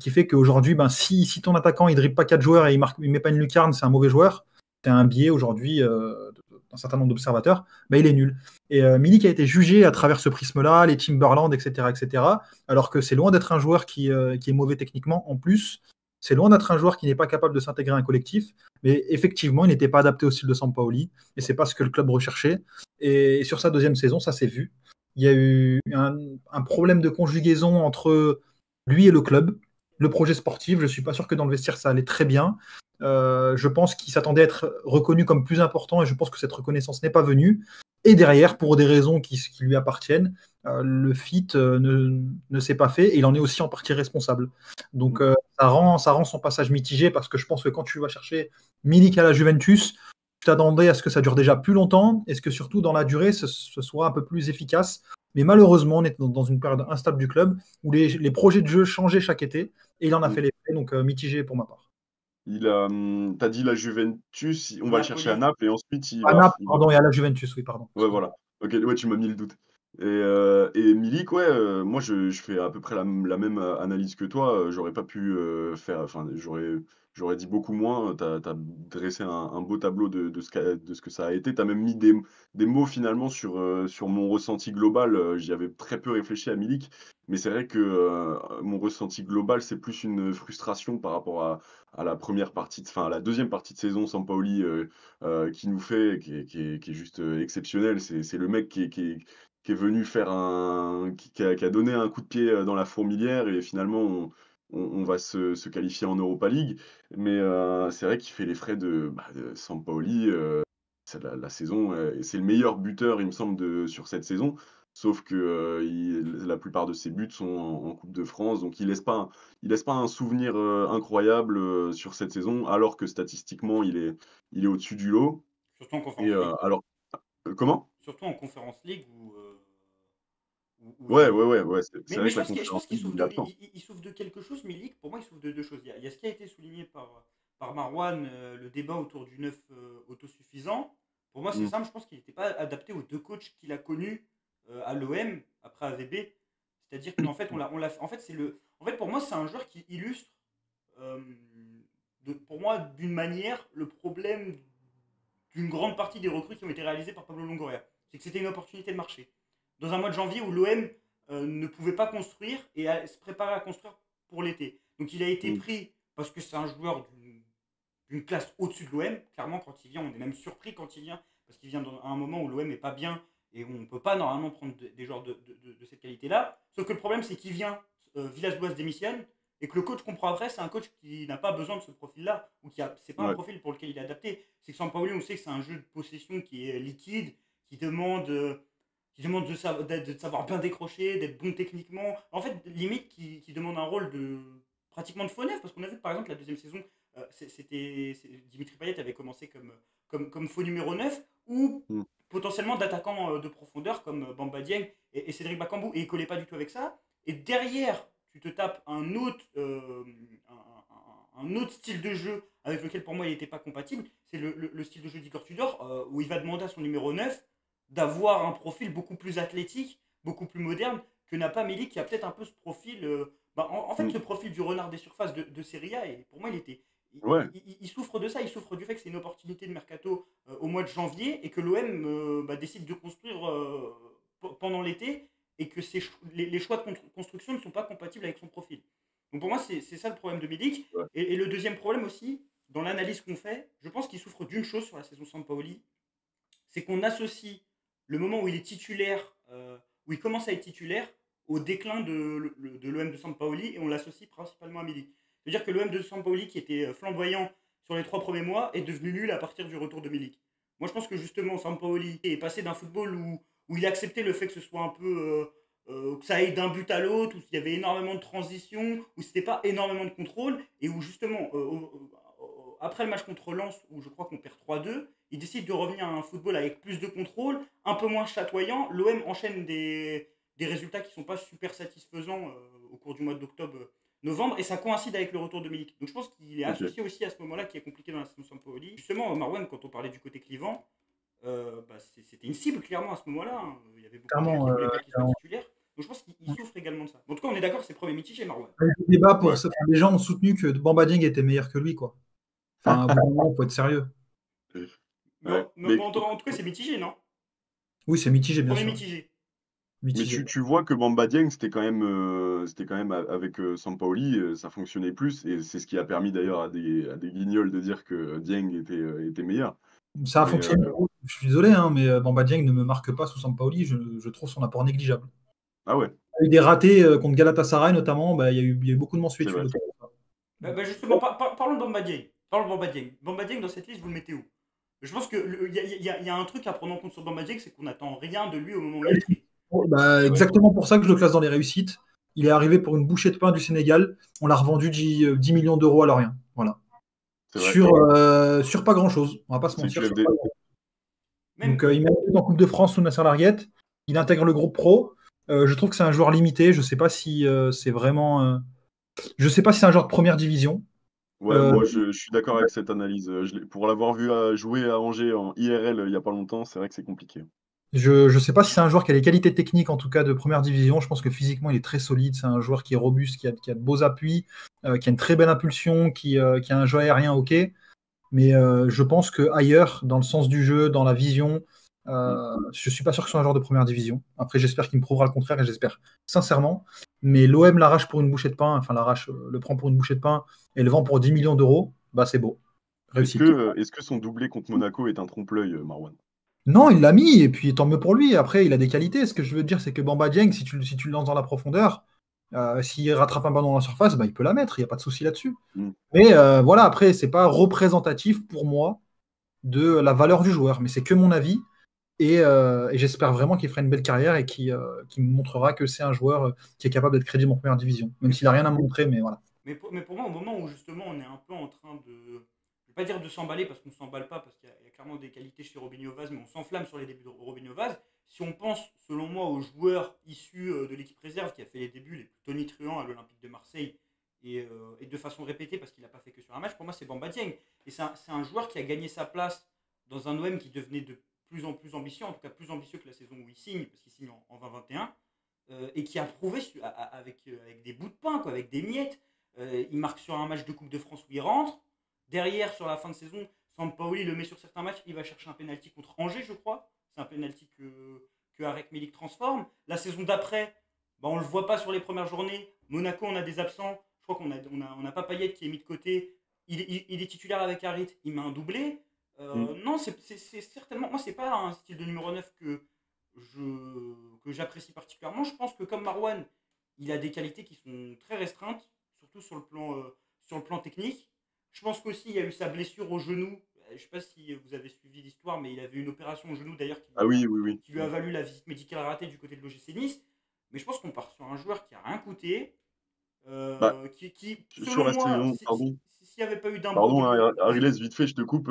qui fait qu'aujourd'hui, si ton attaquant il dribble pas 4 joueurs et il met pas une lucarne, c'est un mauvais joueur. C'est un biais aujourd'hui d'un certain nombre d'observateurs, il est nul. Et Milik a été jugé à travers ce prisme-là, les Timberland, etc., etc., alors que c'est loin d'être un joueur qui est mauvais techniquement. En plus, c'est loin d'être un joueur qui n'est pas capable de s'intégrer à un collectif. Mais effectivement, il n'était pas adapté au style de Sampaoli, et c'est pas ce que le club recherchait. Et sur sa deuxième saison, ça s'est vu. Il y a eu un problème de conjugaison entre lui et le club, le projet sportif. Je suis pas sûr que dans le vestiaire ça allait très bien. Je pense qu'il s'attendait à être reconnu comme plus important, et je pense que cette reconnaissance n'est pas venue. Et derrière, pour des raisons qui lui appartiennent, le fit ne s'est pas fait, et il en est aussi en partie responsable. Donc ça rend son passage mitigé, parce que je pense que quand tu vas chercher Milik à la Juventus, tu t'attendais à ce que ça dure déjà plus longtemps, et ce que surtout dans la durée, ce soit un peu plus efficace. Mais malheureusement, on est dans une période instable du club où les projets de jeu changeaient chaque été, et il en a fait les frais, donc mitigé pour ma part. T'as dit la Juventus, on va le chercher à Napoli. Naples et ensuite À Naples, pardon, et à la Juventus, oui, pardon. Ouais, voilà. Ok, ouais, tu m'as mis le doute. Et Milik, ouais, moi je fais à peu près la même analyse que toi. J'aurais pas pu faire, enfin, j'aurais dit beaucoup moins. T'as dressé un beau tableau de de ce que ça a été. T'as même mis des mots finalement sur mon ressenti global. J'y avais très peu réfléchi à Milik, mais c'est vrai que mon ressenti global, c'est plus une frustration par rapport à la première partie, enfin à la deuxième partie de saison Sampaoli. Qui nous fait, qui est juste exceptionnel. C'est le mec qui est venu faire qui a donné un coup de pied dans la fourmilière et finalement on va se qualifier en Europa League. Mais c'est vrai qu'il fait les frais de Sampaoli. C'est la saison, c'est le meilleur buteur, il me semble, sur cette saison. Sauf que la plupart de ses buts sont en Coupe de France, donc il laisse pas un souvenir incroyable sur cette saison, alors que statistiquement il est au-dessus du lot. Surtout en Et Conférence League. alors, comment? Surtout en Conférence League où Ouais, il. ouais, ouais, ouais, c'est Mais vrai que je la pense Conférence qu'il League, souffre il est absent. il souffre de quelque chose, Milik. Pour moi, il souffre de deux choses. Il y a ce qui a été souligné par Marwan, le débat autour du neuf autosuffisant. Pour moi, c'est Mmh. simple. Je pense qu'il n'était pas adapté aux deux coachs qu'il a connus à l'OM, après AVB. C'est-à-dire qu'en fait, en fait, en fait, pour moi, c'est un joueur qui illustre, euh, pour moi, d'une manière, le problème d'une grande partie des recrues qui ont été réalisées par Pablo Longoria. C'est que c'était une opportunité de marché. Dans un mois de janvier où l'OM ne pouvait pas construire et se préparer à construire pour l'été. Donc il a été Mmh. pris parce que c'est un joueur d'une classe au-dessus de l'OM. Clairement, quand il vient, on est même surpris quand il vient, parce qu'il vient à un moment où l'OM n'est pas bien et on ne peut pas normalement prendre des joueurs de cette qualité-là. Sauf que le problème, c'est qu'il vient, Villas-Boas démissionne, et que le coach comprend après, c'est un coach qui n'a pas besoin de ce profil-là, ou c'est pas un Ouais. profil pour lequel il est adapté. C'est que Sampaoli, on sait que c'est un jeu de possession qui est liquide, qui demande de savoir bien décrocher, d'être bon techniquement. En fait, limite, qui demande un rôle pratiquement de faux neuf, parce qu'on a vu que par exemple la deuxième saison, Dimitri Payet avait commencé comme faux numéro 9 ou Mm. potentiellement d'attaquants de profondeur comme Bamba Dieng et Cédric Bakambu, et il collait pas du tout avec ça. Et derrière, tu te tapes un autre style de jeu avec lequel pour moi il n'était pas compatible, c'est le style de jeu d'Igor Tudor, où il va demander à son numéro 9 d'avoir un profil beaucoup plus athlétique, beaucoup plus moderne, que n'a pas Milik, qui a peut-être un peu ce profil, en fait Mm. ce profil du renard des surfaces de Serie A, et pour moi Ouais, il souffre de ça, il souffre du fait que c'est une opportunité de mercato au mois de janvier et que l'OM décide de construire pendant l'été, et que les choix de construction ne sont pas compatibles avec son profil. Donc pour moi, c'est ça le problème de Milik. ouais. Et le deuxième problème aussi, dans l'analyse qu'on fait, je pense qu'il souffre d'une chose sur la saison Sampaoli, c'est qu'on associe le moment où il est titulaire, où il commence à être titulaire, au déclin de l'OM de Sampaoli, et on l'associe principalement à Milik. C'est-à-dire que l'OM de Sampaoli, qui était flamboyant sur les 3 premiers mois, est devenu nul à partir du retour de Milik. Moi, je pense que justement, Sampaoli est passé d'un football où il acceptait le fait que ce soit un peu. Que ça aille d'un but à l'autre, où il y avait énormément de transitions, où c'était pas énormément de contrôle, et où justement, après le match contre Lens, où je crois qu'on perd 3-2, il décide de revenir à un football avec plus de contrôle, un peu moins chatoyant. L'OM enchaîne des résultats qui ne sont pas super satisfaisants au cours du mois d'octobre-novembre, et ça coïncide avec le retour de Milik. Donc je pense qu'il est Ok. associé aussi à ce moment-là qui est compliqué dans la saison Sampaoli. Justement, Marwan, quand on parlait du côté clivant, c'était une cible clairement à ce moment-là, hein. Il y avait beaucoup de gens Clairement, qui ne voulaient pas qu'il soit clairement. titulaire. Donc je pense qu'il souffre également de ça. En tout cas, on est d'accord, c'est premier mitigé, Marwan. Le débat Mais les gens ont soutenu que Bamba Dieng était meilleur que lui, quoi. Enfin, à bout d'un moment, faut être sérieux. Ouais. en tout cas, c'est mitigé, non? Oui, c'est mitigé, bien Premier sûr. mitigé. Mais Mitigé. tu vois que Bamba Dieng, c'était quand même avec Sampaoli, ça fonctionnait plus, et c'est ce qui a permis d'ailleurs à des guignols de dire que Dieng était meilleur. Ça a Mais fonctionné. Je suis désolé, hein, mais Bamba Dieng ne me marque pas sous Sampaoli. Je trouve son apport négligeable. ah ouais, Il y a eu des ratés contre Galatasaray, notamment. Bah, il y a eu beaucoup de c'est mensuétudes vrai. autour de ça. Justement, parlons de Bamba Dieng. Parlons de Bamba Dieng. Bamba Dieng, dans cette liste, vous le mettez où? Je pense qu'il y a un truc à prendre en compte sur Bamba Dieng, c'est qu'on n'attend rien de lui au moment où il est pris. Bah, exactement pour ça que je le classe dans les réussites. Il est arrivé pour une bouchée de pain du Sénégal. On l'a revendu 10 millions d'euros à Lorient. Voilà. C'est vrai. Sur pas grand-chose. On va pas se C'est mentir. QFD. Même, Donc, il mérite en Coupe de France sous Nasser Larguette. Il intègre le groupe pro. Je trouve que c'est un joueur limité. Je sais pas si c'est vraiment. Je sais pas si c'est un joueur de première division. Ouais, Euh, moi je suis d'accord avec cette analyse. Pour l'avoir vu jouer à Angers en IRL il y a pas longtemps, c'est vrai que c'est compliqué. je ne sais pas si c'est un joueur qui a les qualités techniques, en tout cas de première division. Je pense que physiquement, il est très solide. C'est un joueur qui est robuste, qui a de beaux appuis, qui a une très belle impulsion, qui a un jeu aérien OK. Mais je pense qu'ailleurs, dans le sens du jeu, dans la vision, je ne suis pas sûr que ce soit un joueur de première division. Après, j'espère qu'il me prouvera le contraire, et j'espère sincèrement. Mais l'OM l'arrache pour une bouchée de pain, enfin l'arrache, le prend pour une bouchée de pain et le vend pour 10 millions d'euros, bah c'est beau. Réussite. Est-ce que son doublé contre Monaco est un trompe-l'œil, Marwan? Non, il l'a mis, et puis tant mieux pour lui. Après, il a des qualités. Ce que je veux dire, c'est que Bamba Dieng, si tu le lances dans la profondeur, s'il rattrape un ballon dans la surface, bah, il peut la mettre, il n'y a pas de souci là-dessus. Mm. Mais voilà, après, c'est pas représentatif pour moi de la valeur du joueur, mais c'est que mon avis. Et j'espère vraiment qu'il fera une belle carrière et qu'il me montrera que c'est un joueur qui est capable d'être crédible en première division. Même s'il n'a rien à montrer, mais voilà. mais pour moi, au moment où justement on est un peu en train de. Je vais pas dire de s'emballer parce qu'on ne s'emballe pas, parce qu'il y a clairement des qualités chez Robinho Vaz, mais on s'enflamme sur les débuts de Robinho Vaz. Si on pense, selon moi, aux joueurs issus de l'équipe réserve qui a fait les débuts les plus tonitruants à l'Olympique de Marseille, et de façon répétée parce qu'il n'a pas fait que sur un match, pour moi c'est Bamba Dieng. Et c'est un joueur qui a gagné sa place dans un OM qui devenait de plus en plus ambitieux, en tout cas plus ambitieux que la saison où il signe, parce qu'il signe en 2021, et qui a prouvé avec des bouts de pain, quoi, avec des miettes. Il marque sur un match de Coupe de France où il rentre. Derrière, sur la fin de saison, Sampaoli le met sur certains matchs. Il va chercher un penalty contre Angers, je crois. C'est un penalty que Arek Milik transforme. La saison d'après, bah, on ne le voit pas sur les premières journées. Monaco, on a des absents. Je crois qu'on a pas Payet qui est mis de côté. Il est titulaire avec Harit. Il met un doublé. Non, c'est certainement. Moi, c'est pas un style de numéro 9 que j'apprécie particulièrement. Je pense que comme Marwan, il a des qualités qui sont très restreintes, surtout sur le plan technique. Je pense qu'aussi il y a eu sa blessure au genou. Je ne sais pas si vous avez suivi l'histoire, mais il avait une opération au genou d'ailleurs Ah oui, oui, oui. qui lui a valu la visite médicale ratée du côté de l'OGC Nice. Mais je pense qu'on part sur un joueur qui a rien coûté, Bah, qui sur selon la moi, saison, pardon. s'il n'y avait pas eu Pardon, d'imbroglio. hein, Vas-y. Ariles, vite fait, je te coupe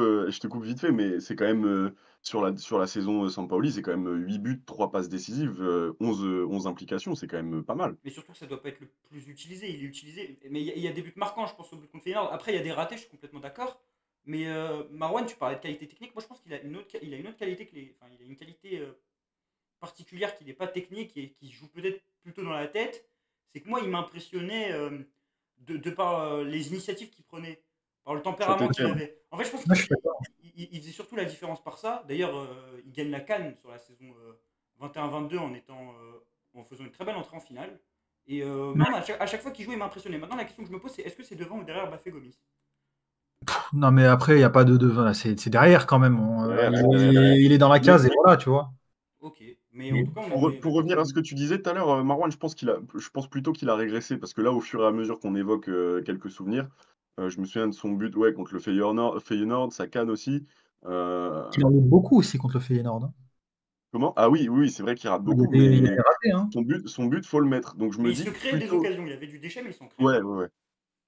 vite fait, mais c'est quand même, sur la saison, Sampaoli, c'est quand même, 8 buts, 3 passes décisives, 11 implications, c'est quand même, pas mal. Mais surtout que ça doit pas être le plus utilisé. Il est utilisé. Mais il y a des buts marquants, je pense, au but contre Feyenoord. Après, il y a des ratés, je suis complètement d'accord. Mais Marwan, tu parlais de qualité technique. Moi, je pense qu'il a il a une autre qualité que les. Enfin, il a une qualité particulière qui n'est pas technique et qui joue peut-être plutôt dans la tête. C'est que moi, il m'impressionnait de par les initiatives qu'il prenait, par le Ça tempérament qu'il t'énerve. avait. En fait, je pense Moi, qu'il je suis d'accord. il faisait surtout la différence par ça. D'ailleurs, il gagne la CAN sur la saison 21-22 en en faisant une très belle entrée en finale. Et non, à chaque fois qu'il jouait, il m'impressionnait. Maintenant, la question que je me pose, c'est est-ce que c'est devant ou derrière Bafé Gomis? Non, mais après, il n'y a pas de voilà, c'est derrière quand même. Derrière, c'est Il, derrière. il est dans la Mais case et voilà, tu vois. Ok, mais en tout cas, on pour a revenir toujours à ce que tu disais tout à l'heure, Marwan, je pense plutôt qu'il a régressé parce que là, au fur et à mesure qu'on évoque, quelques souvenirs, je me souviens de son but, ouais, contre le Feyenoord, sa CAN aussi, heu, Il en loupe beaucoup aussi contre le Feyenoord, hein. comment? Ah oui, oui, c'est vrai qu'il rate beaucoup, Il mais était raté, hein. son but, faut le mettre. Donc je Mais me il se dis crée des plutôt occasions. Il avait du déchet, mais il s'en crée ouais, des. ouais, ouais.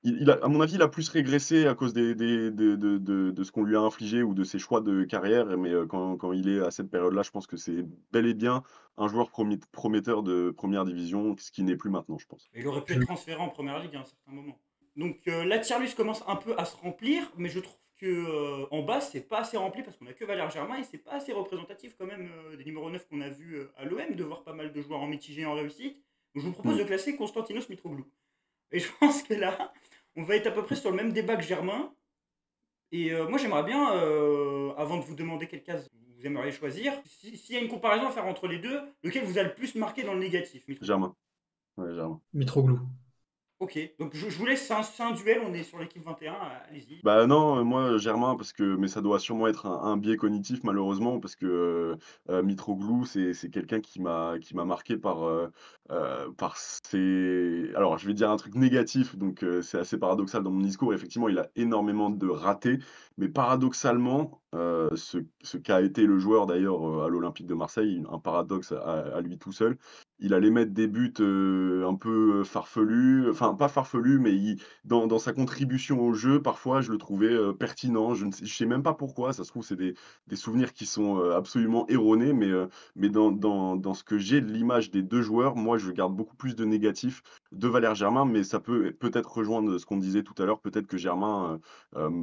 Il a à mon avis, il a plus régressé à cause des de ce qu'on lui a infligé ou de ses choix de carrière, mais quand il est à cette période-là, je pense que c'est bel et bien un joueur prometteur de première division, ce qui n'est plus maintenant, je pense. Il aurait pu Je- être transféré en première ligue à un certain moment. Donc la tier list commence un peu à se remplir, mais je trouve que en bas, c'est pas assez rempli parce qu'on a que Valère Germain et c'est pas assez représentatif quand même des numéros 9 qu'on a vu à l'OM, de voir pas mal de joueurs en mitigé et en réussite. Donc je vous propose Mmh. de classer Konstantinos Mitroglou. Et je pense que là, on va être à peu près sur le même débat que Germain. Et moi, j'aimerais bien, avant de vous demander quelle case vous aimeriez choisir, s'il y a une comparaison à faire entre les deux, lequel vous a le plus marqué dans le négatif, Mitroglou? Germain, ouais, Germain. Mitroglou. Ok, donc je vous laisse, c'est un duel, on est sur l'équipe 21, allez-y. Bah non, moi Germain parce que mais ça doit sûrement être un biais cognitif malheureusement parce que, Mitroglou c'est quelqu'un qui m'a marqué par ses alors je vais dire un truc négatif donc c'est assez paradoxal dans mon discours. Effectivement, il a énormément de ratés, mais paradoxalement, ce qu'a été le joueur d'ailleurs, à l'Olympique de Marseille, un paradoxe à lui tout seul, il allait mettre des buts, un peu farfelus, enfin pas farfelus, mais dans sa contribution au jeu, parfois, je le trouvais, pertinent. Je sais même pas pourquoi, ça se trouve, c'est des souvenirs qui sont, absolument erronés, mais dans ce que j'ai de l'image des 2 joueurs, moi, je garde beaucoup plus de négatifs de Valère Germain, mais ça peut peut-être rejoindre ce qu'on disait tout à l'heure. Peut-être que Germain,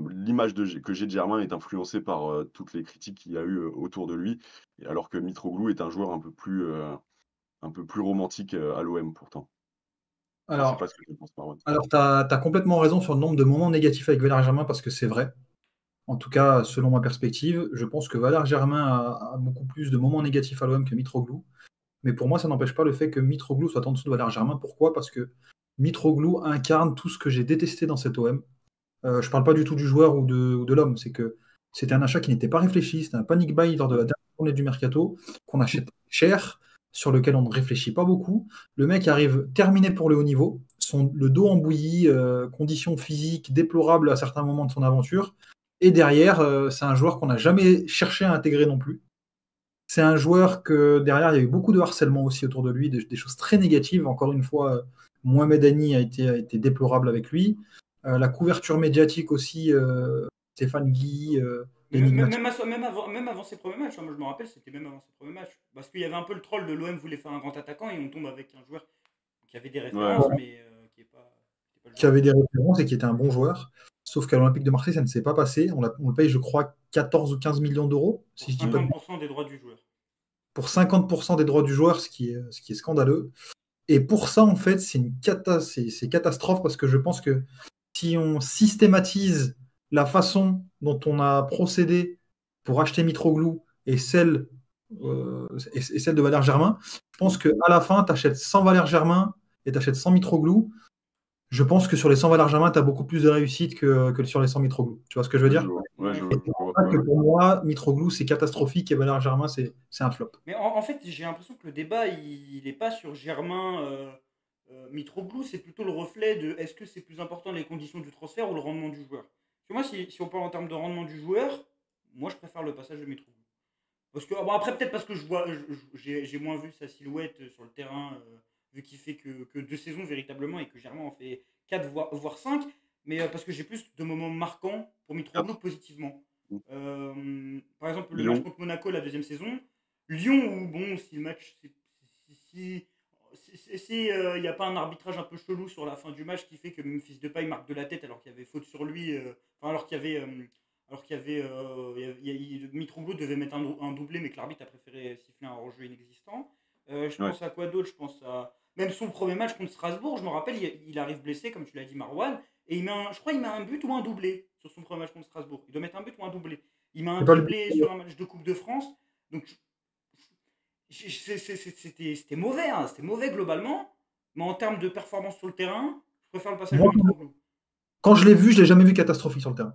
l'image que j'ai de Germain est influencée par, toutes les critiques qu'il y a eu, autour de lui, et alors que Mitroglou est un joueur un peu plus romantique, à l'OM pourtant. Je sais Alors, pas ce que tu en penses, Marwan? alors tu as complètement raison sur le nombre de moments négatifs avec Valère Germain parce que c'est vrai. En tout cas, selon ma perspective, je pense que Valère Germain a beaucoup plus de moments négatifs à l'OM que Mitroglou. Mais pour moi, ça n'empêche pas le fait que Mitroglou soit en dessous de Valère Germain. Pourquoi? Parce que Mitroglou incarne tout ce que j'ai détesté dans cet OM. Je ne parle pas du tout du joueur ou de l'homme. C'est que c'était un achat qui n'était pas réfléchi. C'était un panic buy lors de la dernière journée du mercato qu'on achète cher, sur lequel on ne réfléchit pas beaucoup. Le mec arrive terminé pour le haut niveau, le dos en bouillie, conditions physiques déplorables à certains moments de son aventure. Et derrière, c'est un joueur qu'on n'a jamais cherché à intégrer non plus. C'est un joueur que derrière, il y a eu beaucoup de harcèlement aussi autour de lui, des choses très négatives. Encore une fois, Mohamed Hani a été déplorable avec lui. La couverture médiatique aussi, Stéphane Guy, Mais même, l'énigmatique. même avant ses premiers matchs, hein, moi je me rappelle, c'était même avant ses premiers matchs. Parce qu'il y avait un peu le troll de l'OM voulait faire un grand attaquant et on tombe avec un joueur qui avait des Ouais, références, ouais. mais qui est pas le Qui joueur. avait des références et qui était un bon joueur. Sauf qu'à l'Olympique de Marseille, ça ne s'est pas passé. On le paye, je crois, 14 ou 15 millions d'euros, Pour si je dis pas de... 50% des droits du joueur. pour 50% des droits du joueur, ce qui est scandaleux. Et pour ça, en fait, c'est catastrophe parce que je pense que si on systématise la façon dont on a procédé pour acheter Mitroglou et celle de Valère Germain, je pense qu'à la fin, tu achètes 100 Valère Germain et tu achètes 100 Mitroglou. Je pense que sur les 100 Valère Germain, tu as beaucoup plus de réussite que sur les 100 Mitroglou. Tu vois ce que je veux Ouais, je dire? vois. Ouais, Ouais, je je vois, Et vois. c'est je pour vois. ça Ouais, que ouais. pour moi, Mitroglou, c'est catastrophique et Valère Germain, c'est un flop. Mais en fait, j'ai l'impression que le débat, il n'est pas sur Germain Mitroglou, c'est plutôt le reflet de est-ce que c'est plus important les conditions du transfert ou le rendement du joueur. Parce que moi, si on parle en termes de rendement du joueur, moi je préfère le passage de Mitroglou. Parce que, bon, après, peut-être parce que j'ai moins vu sa silhouette sur le terrain, vu qu'il fait que 2 saisons véritablement et que Germain en fait 4 voire 5. mais parce que j'ai plus de moments marquants pour Mitroglou positivement. Par exemple, le match Lyon. contre Monaco, la deuxième saison. Lyon, où bon, si le match. Si il n'y a pas un arbitrage un peu chelou sur la fin du match qui fait que Memphis Depay marque de la tête alors qu'il y avait faute sur lui, alors qu'il y avait. Mitroglou devait mettre un doublé, mais que l'arbitre a préféré siffler un hors-jeu inexistant. Je Ouais. pense à quoi d'autre? Je pense à. Même son premier match contre Strasbourg, je me rappelle, il arrive blessé, comme tu l'as dit, Marouane, et je crois qu'il met un but ou un doublé sur son premier match contre Strasbourg. Il doit mettre un but ou un doublé. Il met un C'est pas le but. triplé sur un match de Coupe de France. Donc, c'était mauvais, hein, c'était mauvais globalement. Mais en termes de performance sur le terrain, je préfère le passage de Moi, Mitroglou. quand je l'ai vu, je l'ai jamais vu catastrophique sur le terrain.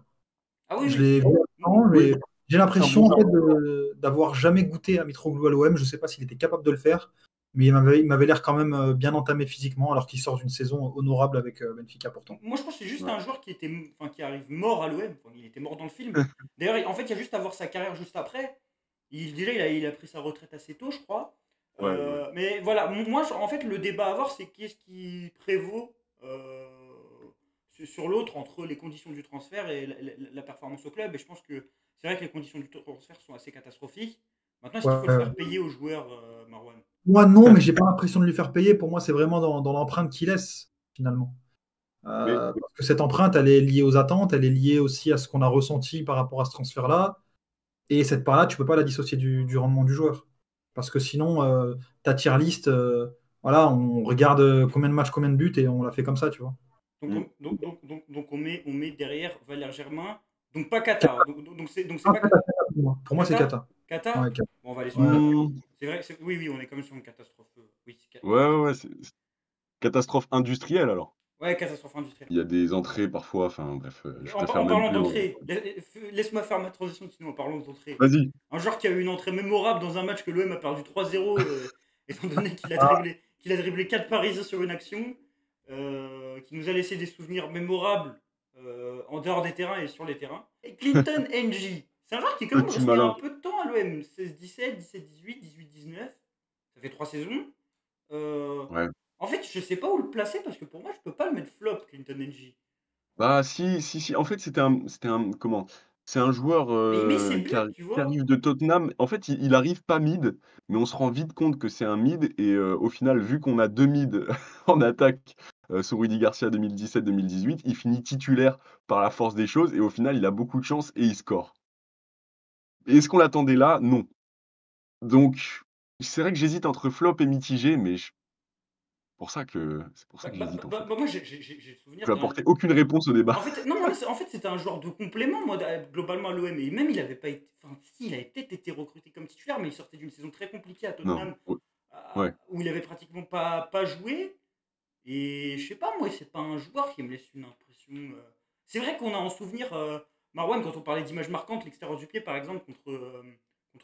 Ah oui, Je oui. l'ai vu avant, Oui, mais j'ai l'impression bon en fait, joueur. d'avoir jamais goûté à Mitroglou à l'OM. Je sais pas s'il était capable de le faire, mais il m'avait l'air quand même bien entamé physiquement, alors qu'il sort d'une saison honorable avec Benfica pourtant. Moi, je pense que c'est juste Ouais. un joueur qui arrive mort à l'OM. Enfin, il était mort dans le film. D'ailleurs, en fait, il y a juste à voir sa carrière juste après. Il a pris sa retraite assez tôt, je crois. Ouais, ouais. Mais voilà, moi, en fait, le débat à avoir, c'est qu'est-ce qui prévaut sur l'autre entre les conditions du transfert et la performance au club. Et je pense que c'est vrai que les conditions du transfert sont assez catastrophiques. Maintenant, est-ce qu'il faut le Ouais. faire payer aux joueurs, Marwan? Moi, non, mais j'ai pas l'impression de lui faire payer. Pour moi, c'est vraiment dans l'empreinte qu'il laisse, finalement. Mais Parce que cette empreinte, elle est liée aux attentes, elle est liée aussi à ce qu'on a ressenti par rapport à ce transfert-là. Et cette part-là, tu peux pas la dissocier du rendement du joueur. Parce que sinon, ta tier list, voilà, on regarde combien de matchs, combien de buts, et on l'a fait comme ça, tu vois. Donc on met derrière Valère Germain. Donc pas Kata. Donc c'est Ah, pas Kata, pour moi. Pour moi, c'est Kata. Kata. Kata. Ouais, Kata. Bon, on va aller sur Ouais. Kata. hmm, C'est vrai. Oui, oui, on est quand même sur une catastrophe. Oui, ouais, ouais, c'est catastrophe industrielle alors. ouais, catastrophe industrielle. Il y a des entrées parfois, enfin bref, je préfère En même parlant plus. d'entrée, laisse-moi faire ma transition, sinon en parlant d'entrée. Vas-y. Un joueur qui a eu une entrée mémorable dans un match que l'OM a perdu 3-0, étant donné Ah, qu'il a dribblé 4 Parisiens sur une action, qui nous a laissé des souvenirs mémorables en dehors des terrains et sur les terrains. Et Clinton NG, c'est un joueur qui est quand même Petit resté un malin. peu de temps à l'OM, 16-17, 17-18, 18-19, ça fait 3 saisons. Euh, Ouais. En fait, je sais pas où le placer parce que pour moi, je peux pas le mettre flop, Clinton NG. Bah si, si, si. En fait, c'était un comment? C'est un joueur, Mais il met ses buts, tu qui vois. arrive de Tottenham. En fait, il arrive pas mid, mais on se rend vite compte que c'est un mid et au final, vu qu'on a 2 mids en attaque, sous Rudy Garcia 2017-2018, il finit titulaire par la force des choses et au final, il a beaucoup de chance et il score. Et est-ce qu'on l'attendait là? Non. Donc c'est vrai que j'hésite entre flop et mitigé, mais c'est pour ça que j'hésite, en fait. Moi, j'ai le Je souvenir peux d'un. apporter aucune réponse au débat. En fait, non, en fait, c'était un joueur de complément, moi, globalement à l'OM. Et même, il avait pas été. Enfin, si, il avait peut-être été recruté comme titulaire, mais il sortait d'une saison très compliquée à Non, Tottenham, ouais. où il avait pratiquement pas joué. Et je sais pas, moi, c'est pas un joueur qui me laisse une impression. C'est vrai qu'on a en souvenir, Marwan, quand on parlait d'images marquantes, l'extérieur du pied, par exemple, contre